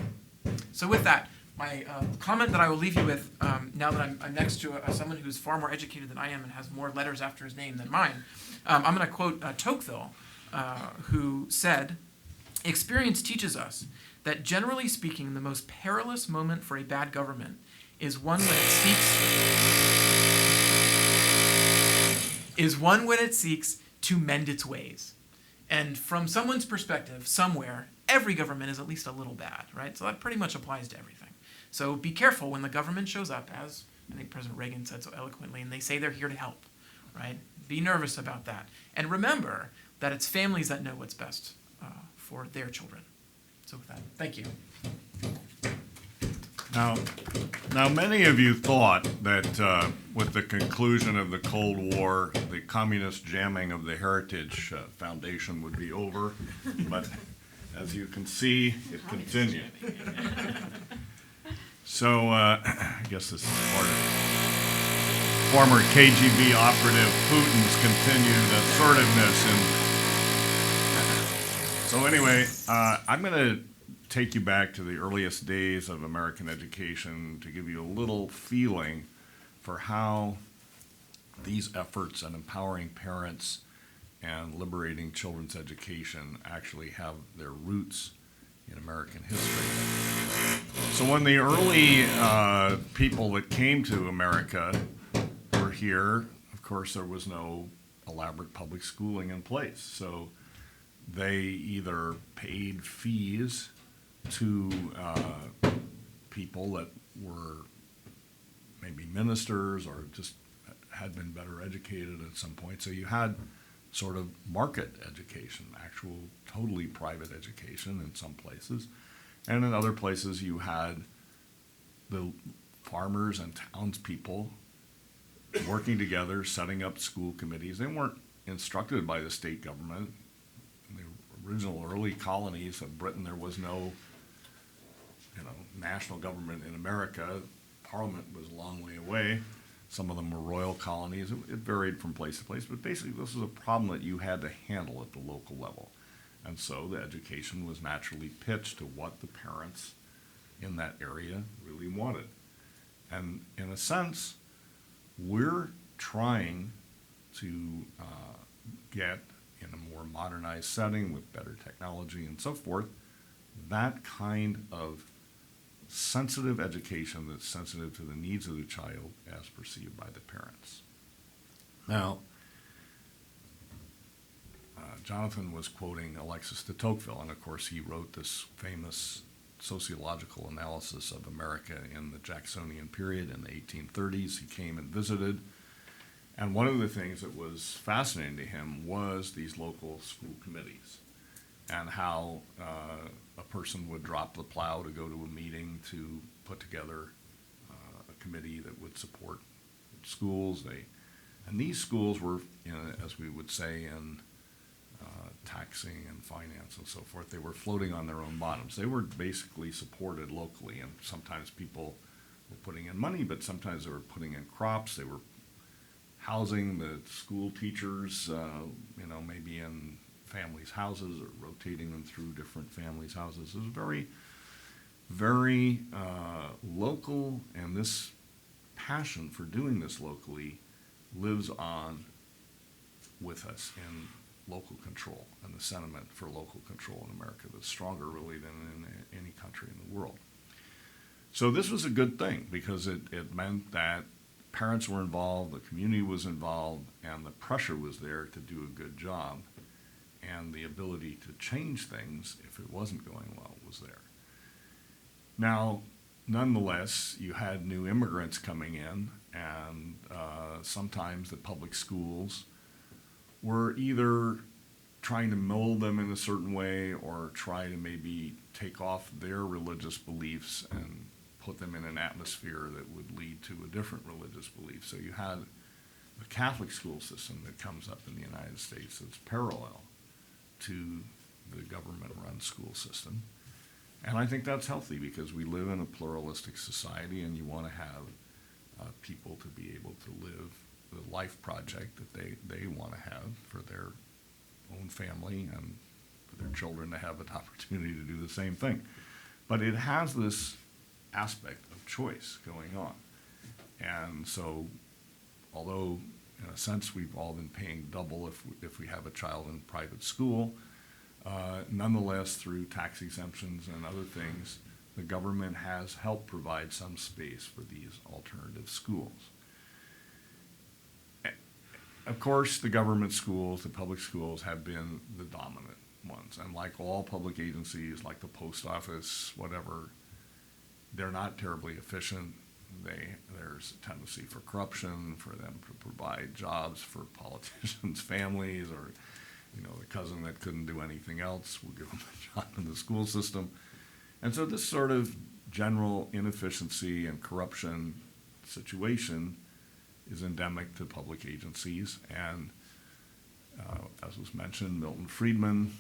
So with that, my comment that I will leave you with, now that I'm next to someone who's far more educated than I am and has more letters after his name than mine, I'm going to quote Tocqueville, who said, "Experience teaches us that generally speaking, the most perilous moment for a bad government is one when it seeks to mend its ways." And from someone's perspective, somewhere, every government is at least a little bad, right? So that pretty much applies to everything. So be careful when the government shows up, as I think President Reagan said so eloquently, and they say they're here to help, right? Be nervous about that. And remember that it's families that know what's best for their children. So with that, thank you. Now, many of you thought that with the conclusion of the Cold War, the communist jamming of the Heritage Foundation would be over, but as you can see, it continued. So I guess this is part of former KGB operative Putin's continued assertiveness. So anyway, I'm going to take you back to the earliest days of American education to give you a little feeling for how these efforts in empowering parents and liberating children's education actually have their roots in American history. So when the early people that came to America were here, of course there was no elaborate public schooling in place. So they either paid fees to people that were maybe ministers or just had been better educated at some point. So you had sort of market education, actual totally private education in some places. And in other places you had the farmers and townspeople working together, setting up school committees. They weren't instructed by the state government. In the original early colonies of Britain, there was no national government in America. Parliament was a long way away. Some of them were royal colonies. It varied from place to place, but basically this was a problem that you had to handle at the local level. And so the education was naturally pitched to what the parents in that area really wanted. And in a sense, we're trying to get in a more modernized setting with better technology and so forth, that kind of sensitive education that's sensitive to the needs of the child as perceived by the parents. Now, Jonathan was quoting Alexis de Tocqueville, and of course he wrote this famous sociological analysis of America in the Jacksonian period in the 1830s. He came and visited, and one of the things that was fascinating to him was these local school committees and how a person would drop the plow to go to a meeting to put together a committee that would support schools. And these schools were, as we would say in taxing and finance and so forth, they were floating on their own bottoms. They were basically supported locally, and sometimes people were putting in money, but sometimes they were putting in crops. They were housing the school teachers, maybe in families' houses or rotating them through different families' houses. It was very, very local, and this passion for doing this locally lives on with us in local control, and the sentiment for local control in America that's stronger really than in any country in the world. So this was a good thing because it meant that parents were involved, the community was involved, and the pressure was there to do a good job. and the ability to change things if it wasn't going well was there. Now, nonetheless, you had new immigrants coming in, and sometimes the public schools were either trying to mold them in a certain way or try to maybe take off their religious beliefs and put them in an atmosphere that would lead to a different religious belief. So you had the Catholic school system that comes up in the United States that's parallel to the government-run school system. And I think that's healthy because we live in a pluralistic society, and you want to have people to be able to live the life project that they want to have for their own family and for their children to have an opportunity to do the same thing. But it has this aspect of choice going on. And so, although in a sense we've all been paying double if we have a child in private school, nonetheless, through tax exemptions and other things, the government has helped provide some space for these alternative schools. Of course, the government schools, the public schools, have been the dominant ones. And like all public agencies, like the post office, whatever, they're not terribly efficient. There's a tendency for corruption, for them to provide jobs for politicians' families, or the cousin that couldn't do anything else will give them a job in the school system. And so this sort of general inefficiency and corruption situation is endemic to public agencies. And as was mentioned, Milton Friedman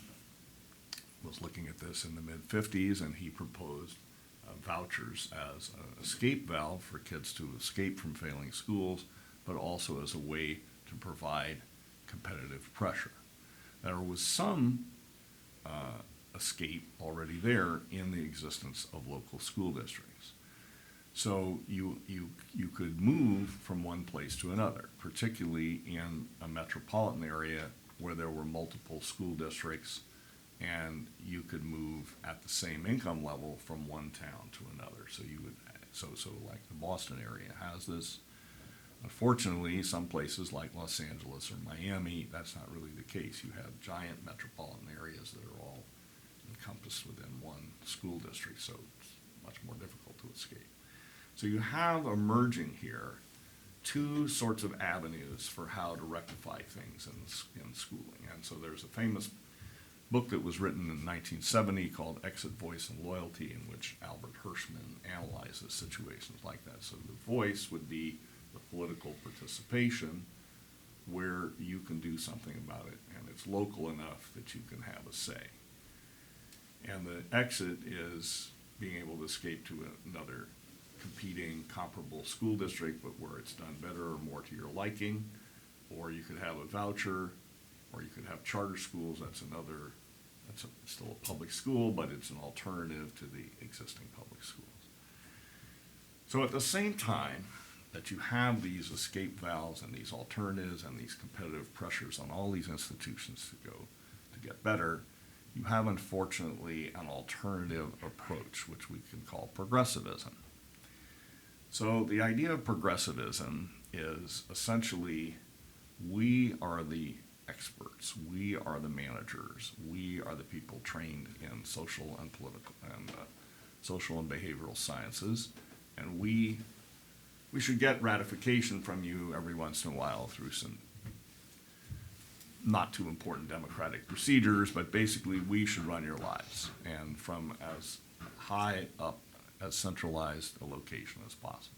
was looking at this in the mid-50s, and he proposed vouchers as an escape valve for kids to escape from failing schools, but also as a way to provide competitive pressure. There was some escape already there in the existence of local school districts. So you could move from one place to another, particularly in a metropolitan area where there were multiple school districts, and you could move at the same income level from one town to another. So you would, so like the Boston area has this. Unfortunately, some places like Los Angeles or Miami, that's not really the case. You have giant metropolitan areas that are all encompassed within one school district, so it's much more difficult to escape. So you have emerging here two sorts of avenues for how to rectify things in schooling. And so there's a famous book that was written in 1970 called Exit, Voice, and Loyalty, in which Albert Hirschman analyzes situations like that. So the voice would be the political participation where you can do something about it, and it's local enough that you can have a say. And the exit is being able to escape to another competing comparable school district, but where it's done better or more to your liking, or you could have a voucher, or you could have charter schools. That's still a public school, but it's an alternative to the existing public schools. So at the same time that you have these escape valves and these alternatives and these competitive pressures on all these institutions to get better, you have, unfortunately, an alternative approach, which we can call progressivism. So the idea of progressivism is essentially we are the experts, we are the managers, we are the people trained in social and political and social and behavioral sciences, and we should get ratification from you every once in a while through some not too important democratic procedures, but basically we should run your lives, and from as high up, as centralized a location as possible.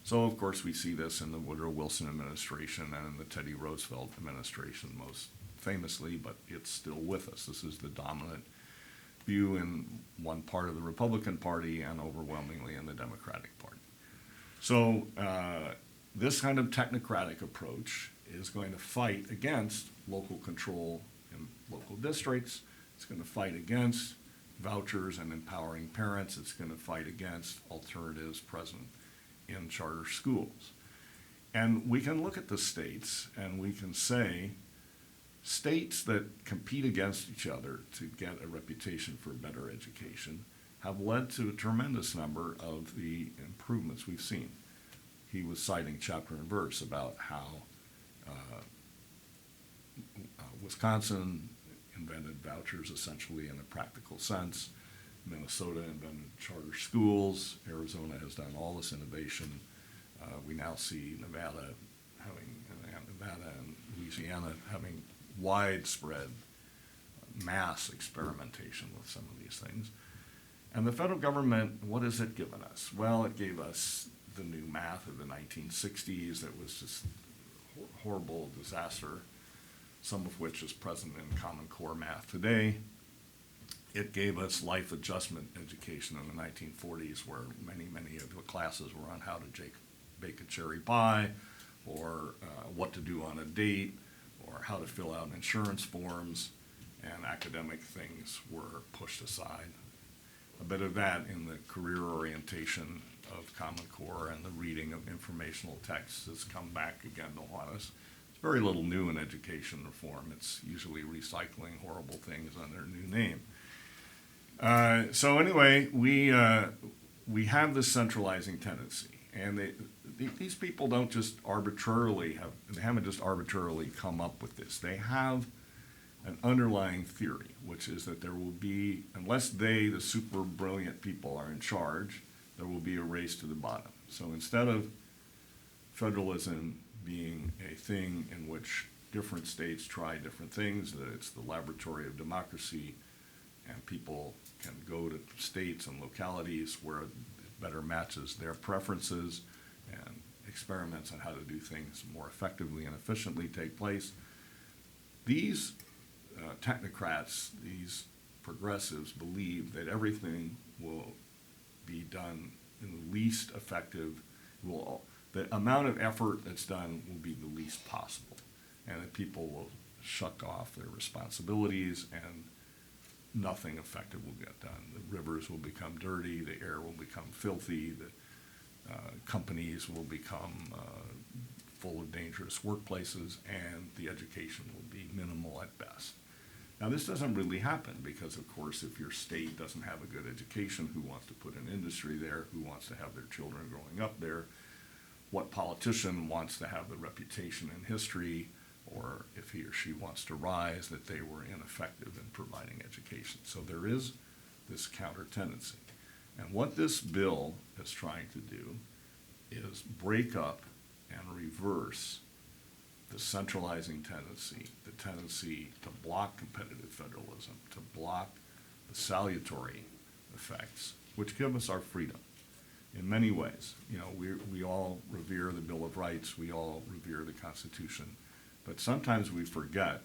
So, of course, we see this in the Woodrow Wilson administration and in the Teddy Roosevelt administration most famously, but it's still with us. This is the dominant view in one part of the Republican Party and overwhelmingly in the Democratic Party. So this kind of technocratic approach is going to fight against local control in local districts. It's going to fight against vouchers and empowering parents. It's going to fight against alternatives present in charter schools. And we can look at the states and we can say states that compete against each other to get a reputation for better education have led to a tremendous number of the improvements we've seen. He was citing chapter and verse about how Wisconsin invented vouchers essentially in a practical sense. Minnesota invented charter schools. Arizona has done all this innovation. We now see Nevada and Louisiana having widespread mass experimentation with some of these things. And the federal government, what has it given us? Well, it gave us the new math of the 1960s that was just horrible disaster, some of which is present in Common Core math today. It gave us life adjustment education in the 1940s, where many of the classes were on how to bake a cherry pie, or what to do on a date, or how to fill out insurance forms, and academic things were pushed aside. A bit of that in the career orientation of Common Core and the reading of informational texts has come back again to haunt us. It's very little new in education reform. It's usually recycling horrible things under a new name. So anyway, we have this centralizing tendency, and these people don't just haven't just arbitrarily come up with this. They have an underlying theory, which is that there will be, unless they, the super brilliant people, are in charge, there will be a race to the bottom. So instead of federalism being a thing in which different states try different things, that it's the laboratory of democracy, and people can go to states and localities where it better matches their preferences, and experiments on how to do things more effectively and efficiently take place. These technocrats, these progressives, believe that everything will be done in the least effective, the amount of effort that's done will be the least possible, and that people will shuck off their responsibilities and nothing effective will get done. The rivers will become dirty, the air will become filthy, the companies will become full of dangerous workplaces, and the education will be minimal at best. Now, this doesn't really happen because, of course, if your state doesn't have a good education, who wants to put an industry there? Who wants to have their children growing up there? What politician wants to have the reputation in history, or if he or she wants to rise, that they were ineffective in providing education? So there is this counter tendency. And what this bill is trying to do is break up and reverse the centralizing tendency, the tendency to block competitive federalism, to block the salutary effects, which give us our freedom in many ways. You know, we all revere the Bill of Rights, we all revere the Constitution, but sometimes we forget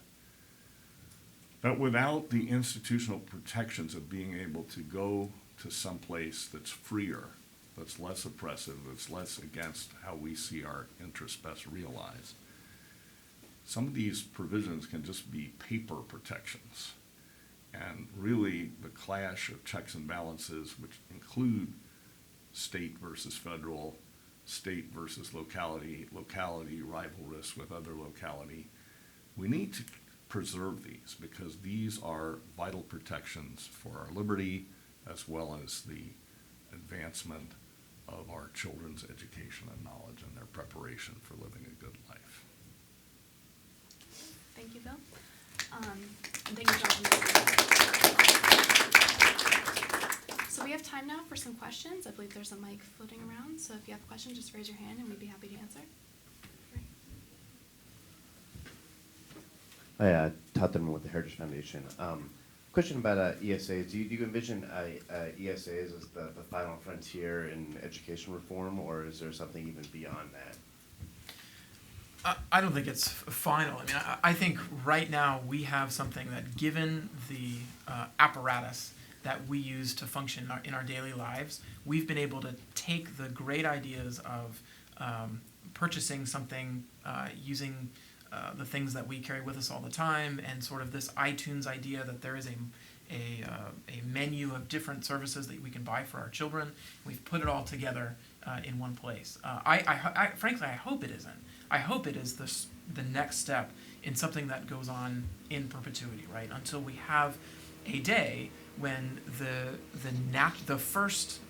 that without the institutional protections of being able to go to some place that's freer, that's less oppressive, that's less against how we see our interests best realized, some of these provisions can just be paper protections. And really, the clash of checks and balances, which include state versus federal, state versus locality, locality rivalrous with other locality, we need to preserve these because these are vital protections for our liberty as well as the advancement of our children's education and knowledge and their preparation for living a good life. Thank you, Bill. And thank you, Jonathan. So we have time now for some questions. I believe there's a mic floating around, so if you have a question, just raise your hand and we'd be happy to answer. Hi, Todd Thurman with the Heritage Foundation. Question about ESAs. Do you envision ESAs as the final frontier in education reform, or is there something even beyond that? I don't think it's final. I mean, I think right now we have something that, given the apparatus that we use to function in our daily lives, we've been able to take the great ideas of purchasing something using the things that we carry with us all the time, and sort of this iTunes idea that there is a menu of different services that we can buy for our children. We've put it all together in one place. Frankly, I hope it isn't. I hope it is the next step in something that goes on in perpetuity, right? Until we have a day when the first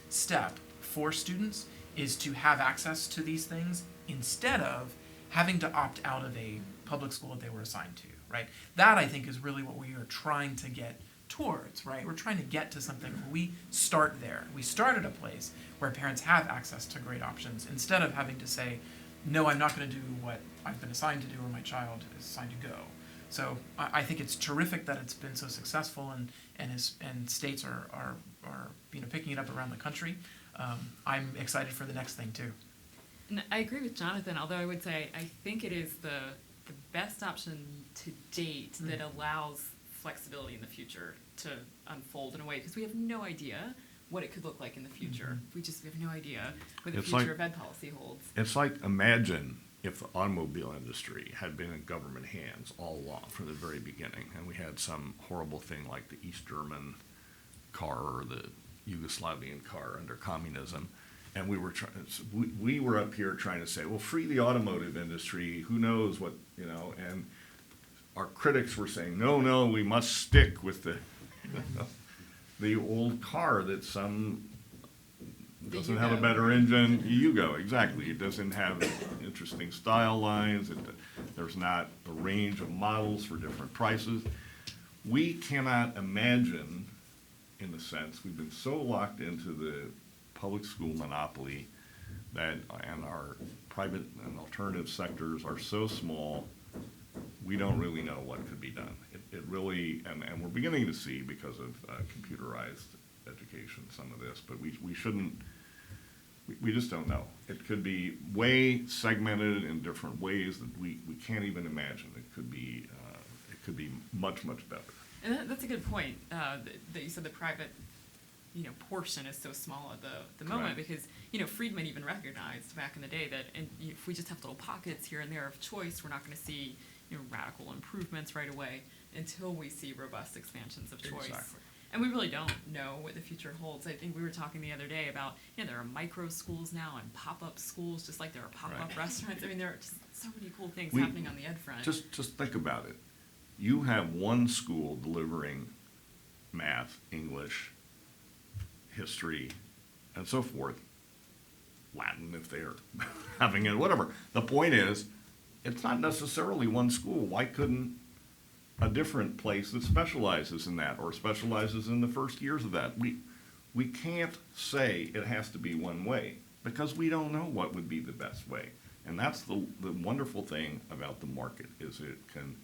step for students is to have access to these things instead of having to opt out of a public school that they were assigned to, right? That, I think, is really what we are trying to get towards, right? We're trying to get to something where we start there. We start at a place where parents have access to great options instead of having to say, no, I'm not going to do what I've been assigned to do or my child is assigned to go. So I think it's terrific that it's been so successful and states are picking it up around the country. I'm excited for the next thing too. And I agree with Jonathan, although I would say I think it is the best option to date that allows flexibility in the future to unfold in a way, because we have no idea what it could look like in the future. We have no idea what the It's future like- of ed policy holds. It's like, imagine if the automobile industry had been in government hands all along from the very beginning, and we had some horrible thing like the East German car or the Yugoslavian car under communism, and we were up here trying to say, well, free the automotive industry, who knows what, and our critics were saying, no, we must stick with the old car that doesn't have a better engine. Exactly. It doesn't have interesting style lines. There's not a range of models for different prices. We cannot imagine, in a sense, we've been so locked into the public school monopoly and our private and alternative sectors are so small, we don't really know what could be done. It really, and we're beginning to see, because of computerized education, some of this, but we shouldn't, we just don't know. It could be way segmented in different ways that we can't even imagine. It could be much, much better. And that's a good point, that you said the private portion is so small at the moment, Right. because Friedman even recognized back in the day that if we just have little pockets here and there of choice, we're not going to see radical improvements right away until we see robust expansions of choice. Exactly. And we really don't know what the future holds. I think we were talking the other day about, there are micro schools now and pop-up schools, just like there are pop-up Right. restaurants. I mean, there are just so many cool things We- happening on the ed front. Just think about it. You have one school delivering math, English, history, and so forth, Latin if they're having it, whatever. The point is, it's not necessarily one school. Why couldn't a different place that specializes in that or specializes in the first years of that? We can't say it has to be one way, because we don't know what would be the best way. And that's the wonderful thing about the market, is it can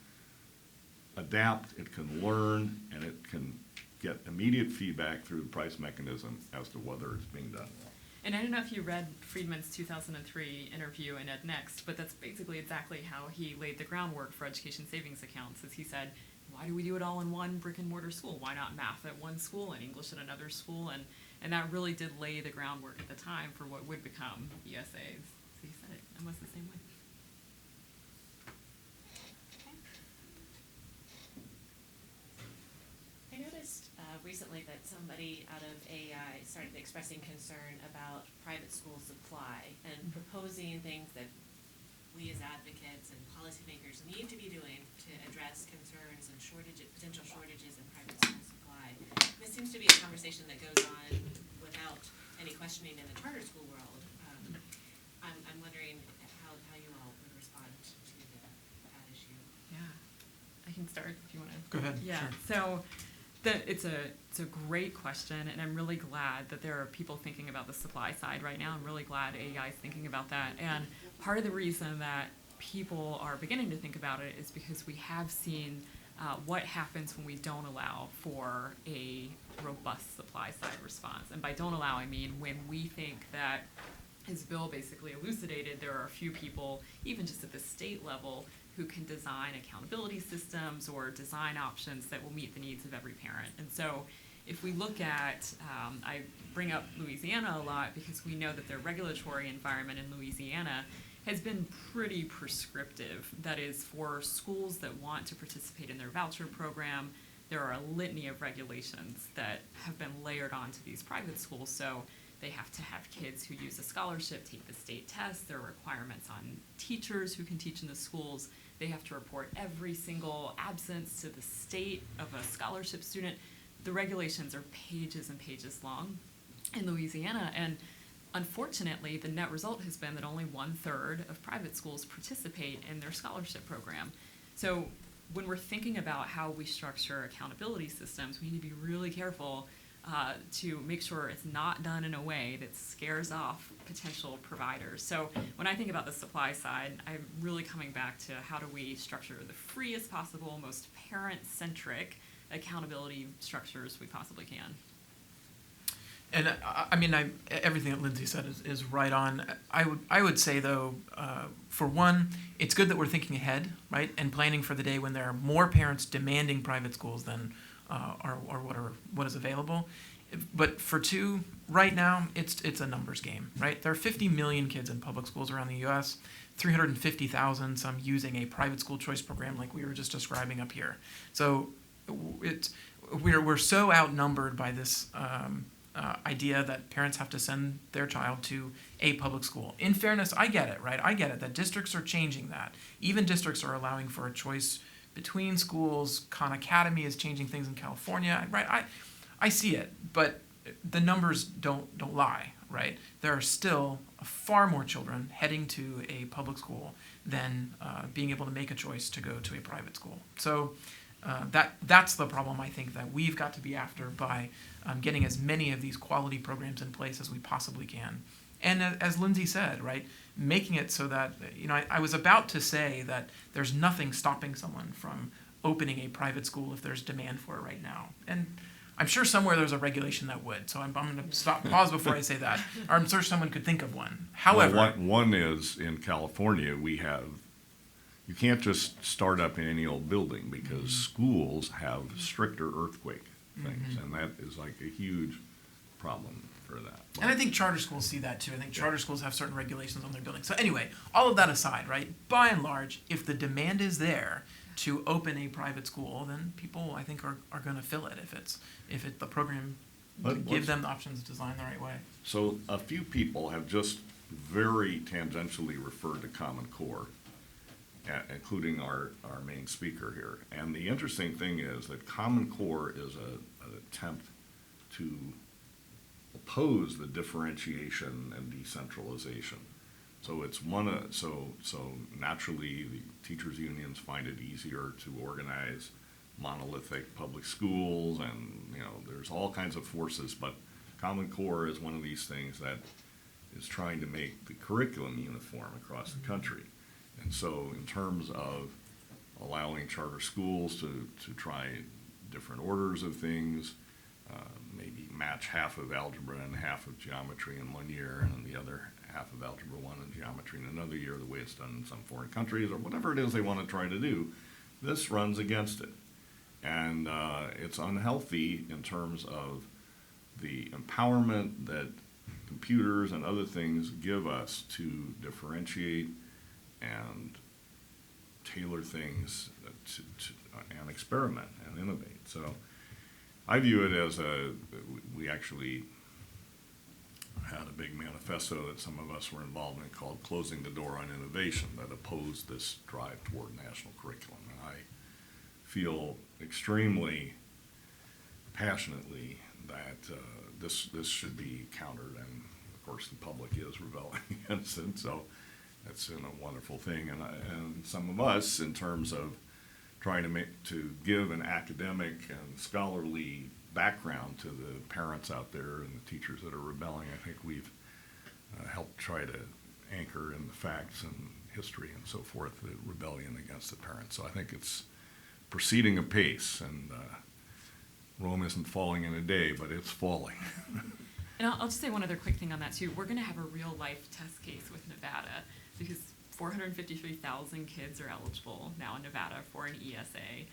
adapt, it can learn, and it can get immediate feedback through the price mechanism as to whether it's being done well. And I don't know if you read Friedman's 2003 interview in Ed Next, but that's basically exactly how he laid the groundwork for education savings accounts. As he said, why do we do it all in one brick and mortar school? Why not math at one school and English at another school? And that really did lay the groundwork at the time for what would become ESAs. So he said it almost the same way. I noticed recently that somebody out of AEI started expressing concern about private school supply and proposing things that we as advocates and policymakers need to be doing to address concerns and potential shortages in private school supply. This seems to be a conversation that goes on without any questioning in the charter school world. I'm wondering how you all would respond to that issue. Yeah, I can start if you want to. Go ahead. Yeah. Sure. So it's a great question, and I'm really glad that there are people thinking about the supply side right now. I'm really glad AEI is thinking about that. And part of the reason that people are beginning to think about it is because we have seen what happens when we don't allow for a robust supply side response. And by don't allow, I mean when we think that, as Bill basically elucidated, there are a few people, even just at the state level, who can design accountability systems or design options that will meet the needs of every parent. And so if we look at, I bring up Louisiana a lot because we know that their regulatory environment in Louisiana has been pretty prescriptive. That is, for schools that want to participate in their voucher program, there are a litany of regulations that have been layered onto these private schools. So they have to have kids who use a scholarship take the state test. There are requirements on teachers who can teach in the schools. They have to report every single absence to the state of a scholarship student. The regulations are pages and pages long in Louisiana, and unfortunately, the net result has been that only 1/3 of private schools participate in their scholarship program. So when we're thinking about how we structure accountability systems, we need to be really careful to make sure it's not done in a way that scares off potential providers. So when I think about the supply side, I'm really coming back to how do we structure the freest possible, most parent-centric accountability structures we possibly can. And I mean, everything that Lindsay said is right on. I would say though, for one, it's good that we're thinking ahead, right, and planning for the day when there are more parents demanding private schools than what is available. But for two, right now, it's a numbers game, right? There are 50 million kids in public schools around the U.S., 350,000 some using a private school choice program like we were just describing up here. So we're so outnumbered by this idea that parents have to send their child to a public school. In fairness, I get it, right? I get it that districts are changing that. Even districts are allowing for a choice between schools. Khan Academy is changing things in California, right? I see it, but the numbers don't lie, right? There are still far more children heading to a public school than being able to make a choice to go to a private school. So that's the problem I think that we've got to be after by getting as many of these quality programs in place as we possibly can. And as Lindsay said, right, making it so that, I was about to say that there's nothing stopping someone from opening a private school if there's demand for it right now. And I'm sure somewhere there's a regulation that would. So I'm going to pause before I say that. Or I'm sure someone could think of one. However, well, one is in California, you can't just start up in any old building because schools have stricter earthquake things, and that is like a huge problem for that. And I think charter schools see that too. I think charter schools have certain regulations on their buildings. So anyway, all of that aside, right, by and large, if the demand is there to open a private school, then people, I think, are going to fill it if the program give them the options designed the right way. So a few people have just very tangentially referred to Common Core, including our main speaker here. And the interesting thing is that Common Core is an attempt to oppose the differentiation and decentralization. So it's so naturally the teachers unions find it easier to organize monolithic public schools, and there's all kinds of forces, but Common Core is one of these things that is trying to make the curriculum uniform across the country. And so in terms of allowing charter schools to try different orders of things, maybe match half of algebra and half of geometry in 1 year, and then the other half of algebra 1 and geometry in another year, the way it's done in some foreign countries, or whatever it is they want to try to do, this runs against it. And it's unhealthy in terms of the empowerment that computers and other things give us to differentiate and tailor things and experiment and innovate. So I view it as we actually had a big manifesto that some of us were involved in called Closing the Door on Innovation that opposed this drive toward national curriculum. And I feel extremely passionately that this should be countered, and of course the public is rebelling against it, so that's a wonderful thing. And some of us, in terms of trying to give an academic and scholarly background to the parents out there and the teachers that are rebelling, I think we've helped try to anchor in the facts and history and so forth the rebellion against the parents. So I think it's proceeding apace, and Rome isn't falling in a day, but it's falling. And I'll just say one other quick thing on that too. We're going to have a real life test case with Nevada because 453,000 kids are eligible now in Nevada for an ESA.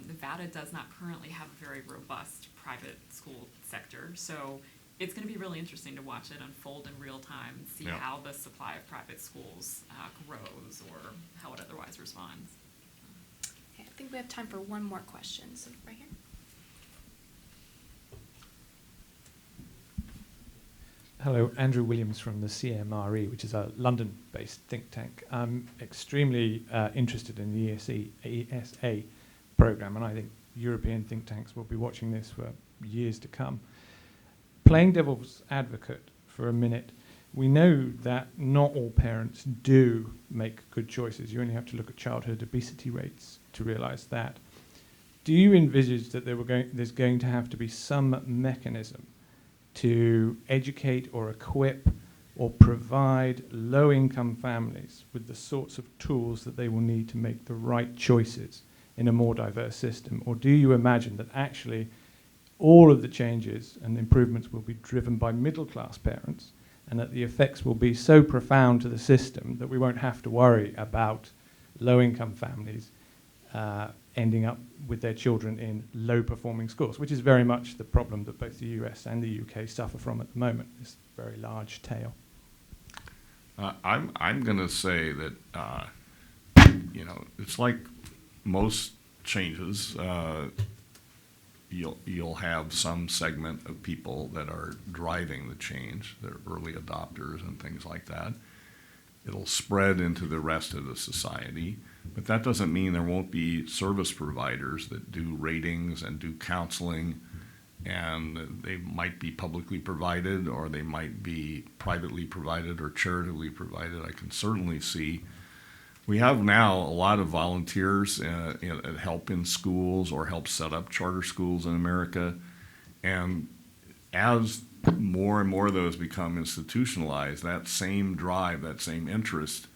Nevada does not currently have a very robust private school sector, so it's going to be really interesting to watch it unfold in real time and see how the supply of private schools grows or how it otherwise responds. Okay, I think we have time for one more question. So right here. Hello, Andrew Williams from the CMRE, which is a London-based think tank. I'm extremely interested in the ESA program, and I think European think tanks will be watching this for years to come. Playing devil's advocate for a minute, We know that not all parents do make good choices. You only have to look at childhood obesity rates to realize that. Do you envisage that there's going to have to be some mechanism to educate or equip or provide low-income families with the sorts of tools that they will need to make the right choices in a more diverse system? Or do you imagine that actually all of the changes and improvements will be driven by middle-class parents, and that the effects will be so profound to the system that we won't have to worry about low-income families ending up with their children in low-performing schools, which is very much the problem that both the US and the UK suffer from at the moment, this very large tail? I'm going to say that, it's like most changes. You'll have some segment of people that are driving the change, they're early adopters and things like that. It'll spread into the rest of the society, but that doesn't mean there won't be service providers that do ratings and do counseling, and they might be publicly provided or they might be privately provided or charitably provided. I can certainly see we have now a lot of volunteers that help in schools or help set up charter schools in America. And as more and more of those become institutionalized, that same drive, that same interest,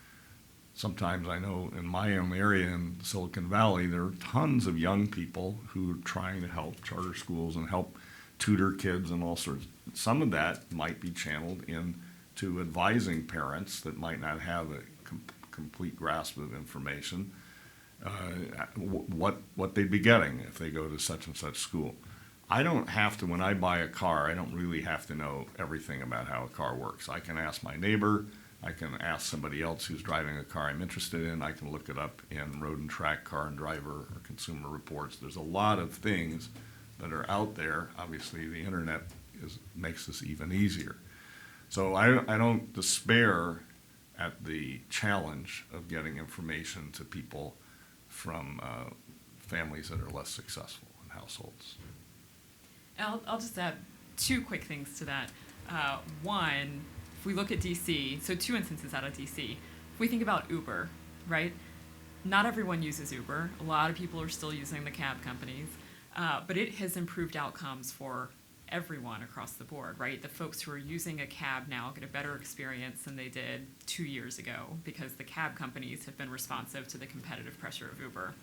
sometimes I know in my own area in Silicon Valley, there are tons of young people who are trying to help charter schools and help tutor kids and all sorts. Some of that might be channeled into advising parents that might not have a complete grasp of information, what they'd be getting if they go to such and such school. I don't have to, when I buy a car, I don't really have to know everything about how a car works. I can ask my neighbor, I can ask somebody else who's driving a car I'm interested in, I can look it up in Road and Track, Car and Driver, or Consumer Reports. There's a lot of things that are out there. Obviously, the internet makes this even easier. So I don't despair at the challenge of getting information to people from families that are less successful in households. I'll just add two quick things to that. One, if we look at DC, so two instances out of DC. If we think about Uber, right? Not everyone uses Uber. A lot of people are still using the cab companies, but it has improved outcomes for everyone across the board, right? The folks who are using a cab now get a better experience than they did 2 years ago because the cab companies have been responsive to the competitive pressure of Uber.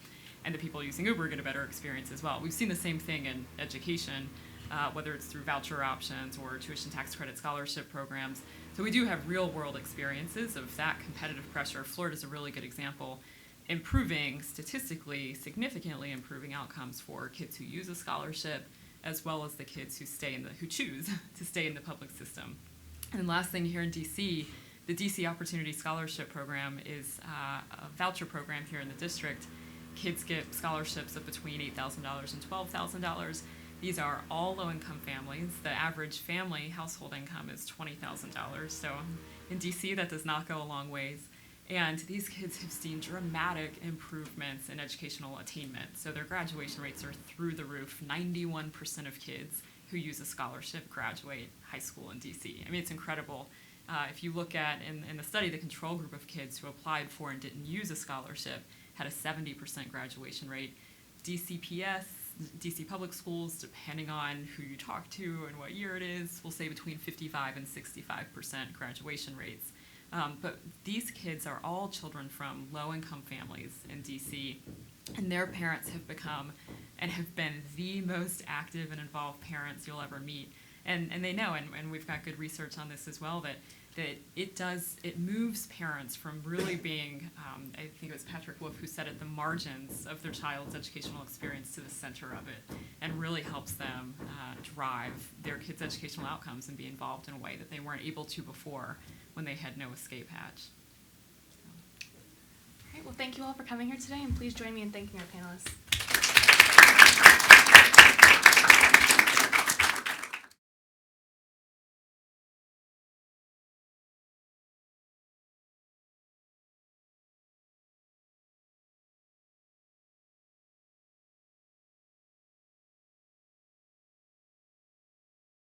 And the people using Uber get a better experience as well. We've seen the same thing in education, whether it's through voucher options or tuition tax credit scholarship programs. So we do have real world experiences of that competitive pressure. Florida's a really good example, improving statistically, significantly improving outcomes for kids who use a scholarship, as well as the kids who choose to stay in the public system. And last thing here in DC, the DC Opportunity Scholarship Program is a voucher program here in the district. Kids get scholarships of between $8,000 and $12,000. These are all low-income families. The average family household income is $20,000. So in DC, that does not go a long ways. And these kids have seen dramatic improvements in educational attainment. So their graduation rates are through the roof. 91% of kids who use a scholarship graduate high school in DC. I mean, it's incredible. If you look at, in the study, the control group of kids who applied for and didn't use a scholarship had a 70% graduation rate. DCPS, DC public schools, depending on who you talk to and what year it is, will say between 55 and 65% graduation rates. But these kids are all children from low-income families in DC, and their parents have become and have been the most active and involved parents you'll ever meet. And they know, and we've got good research on this as well, that it moves parents from really being, I think it was Patrick Wolf who said it, the margins of their child's educational experience to the center of it, and really helps them drive their kids' educational outcomes and be involved in a way that they weren't able to before when they had no escape hatch. All right, well, thank you all for coming here today, and please join me in thanking our panelists.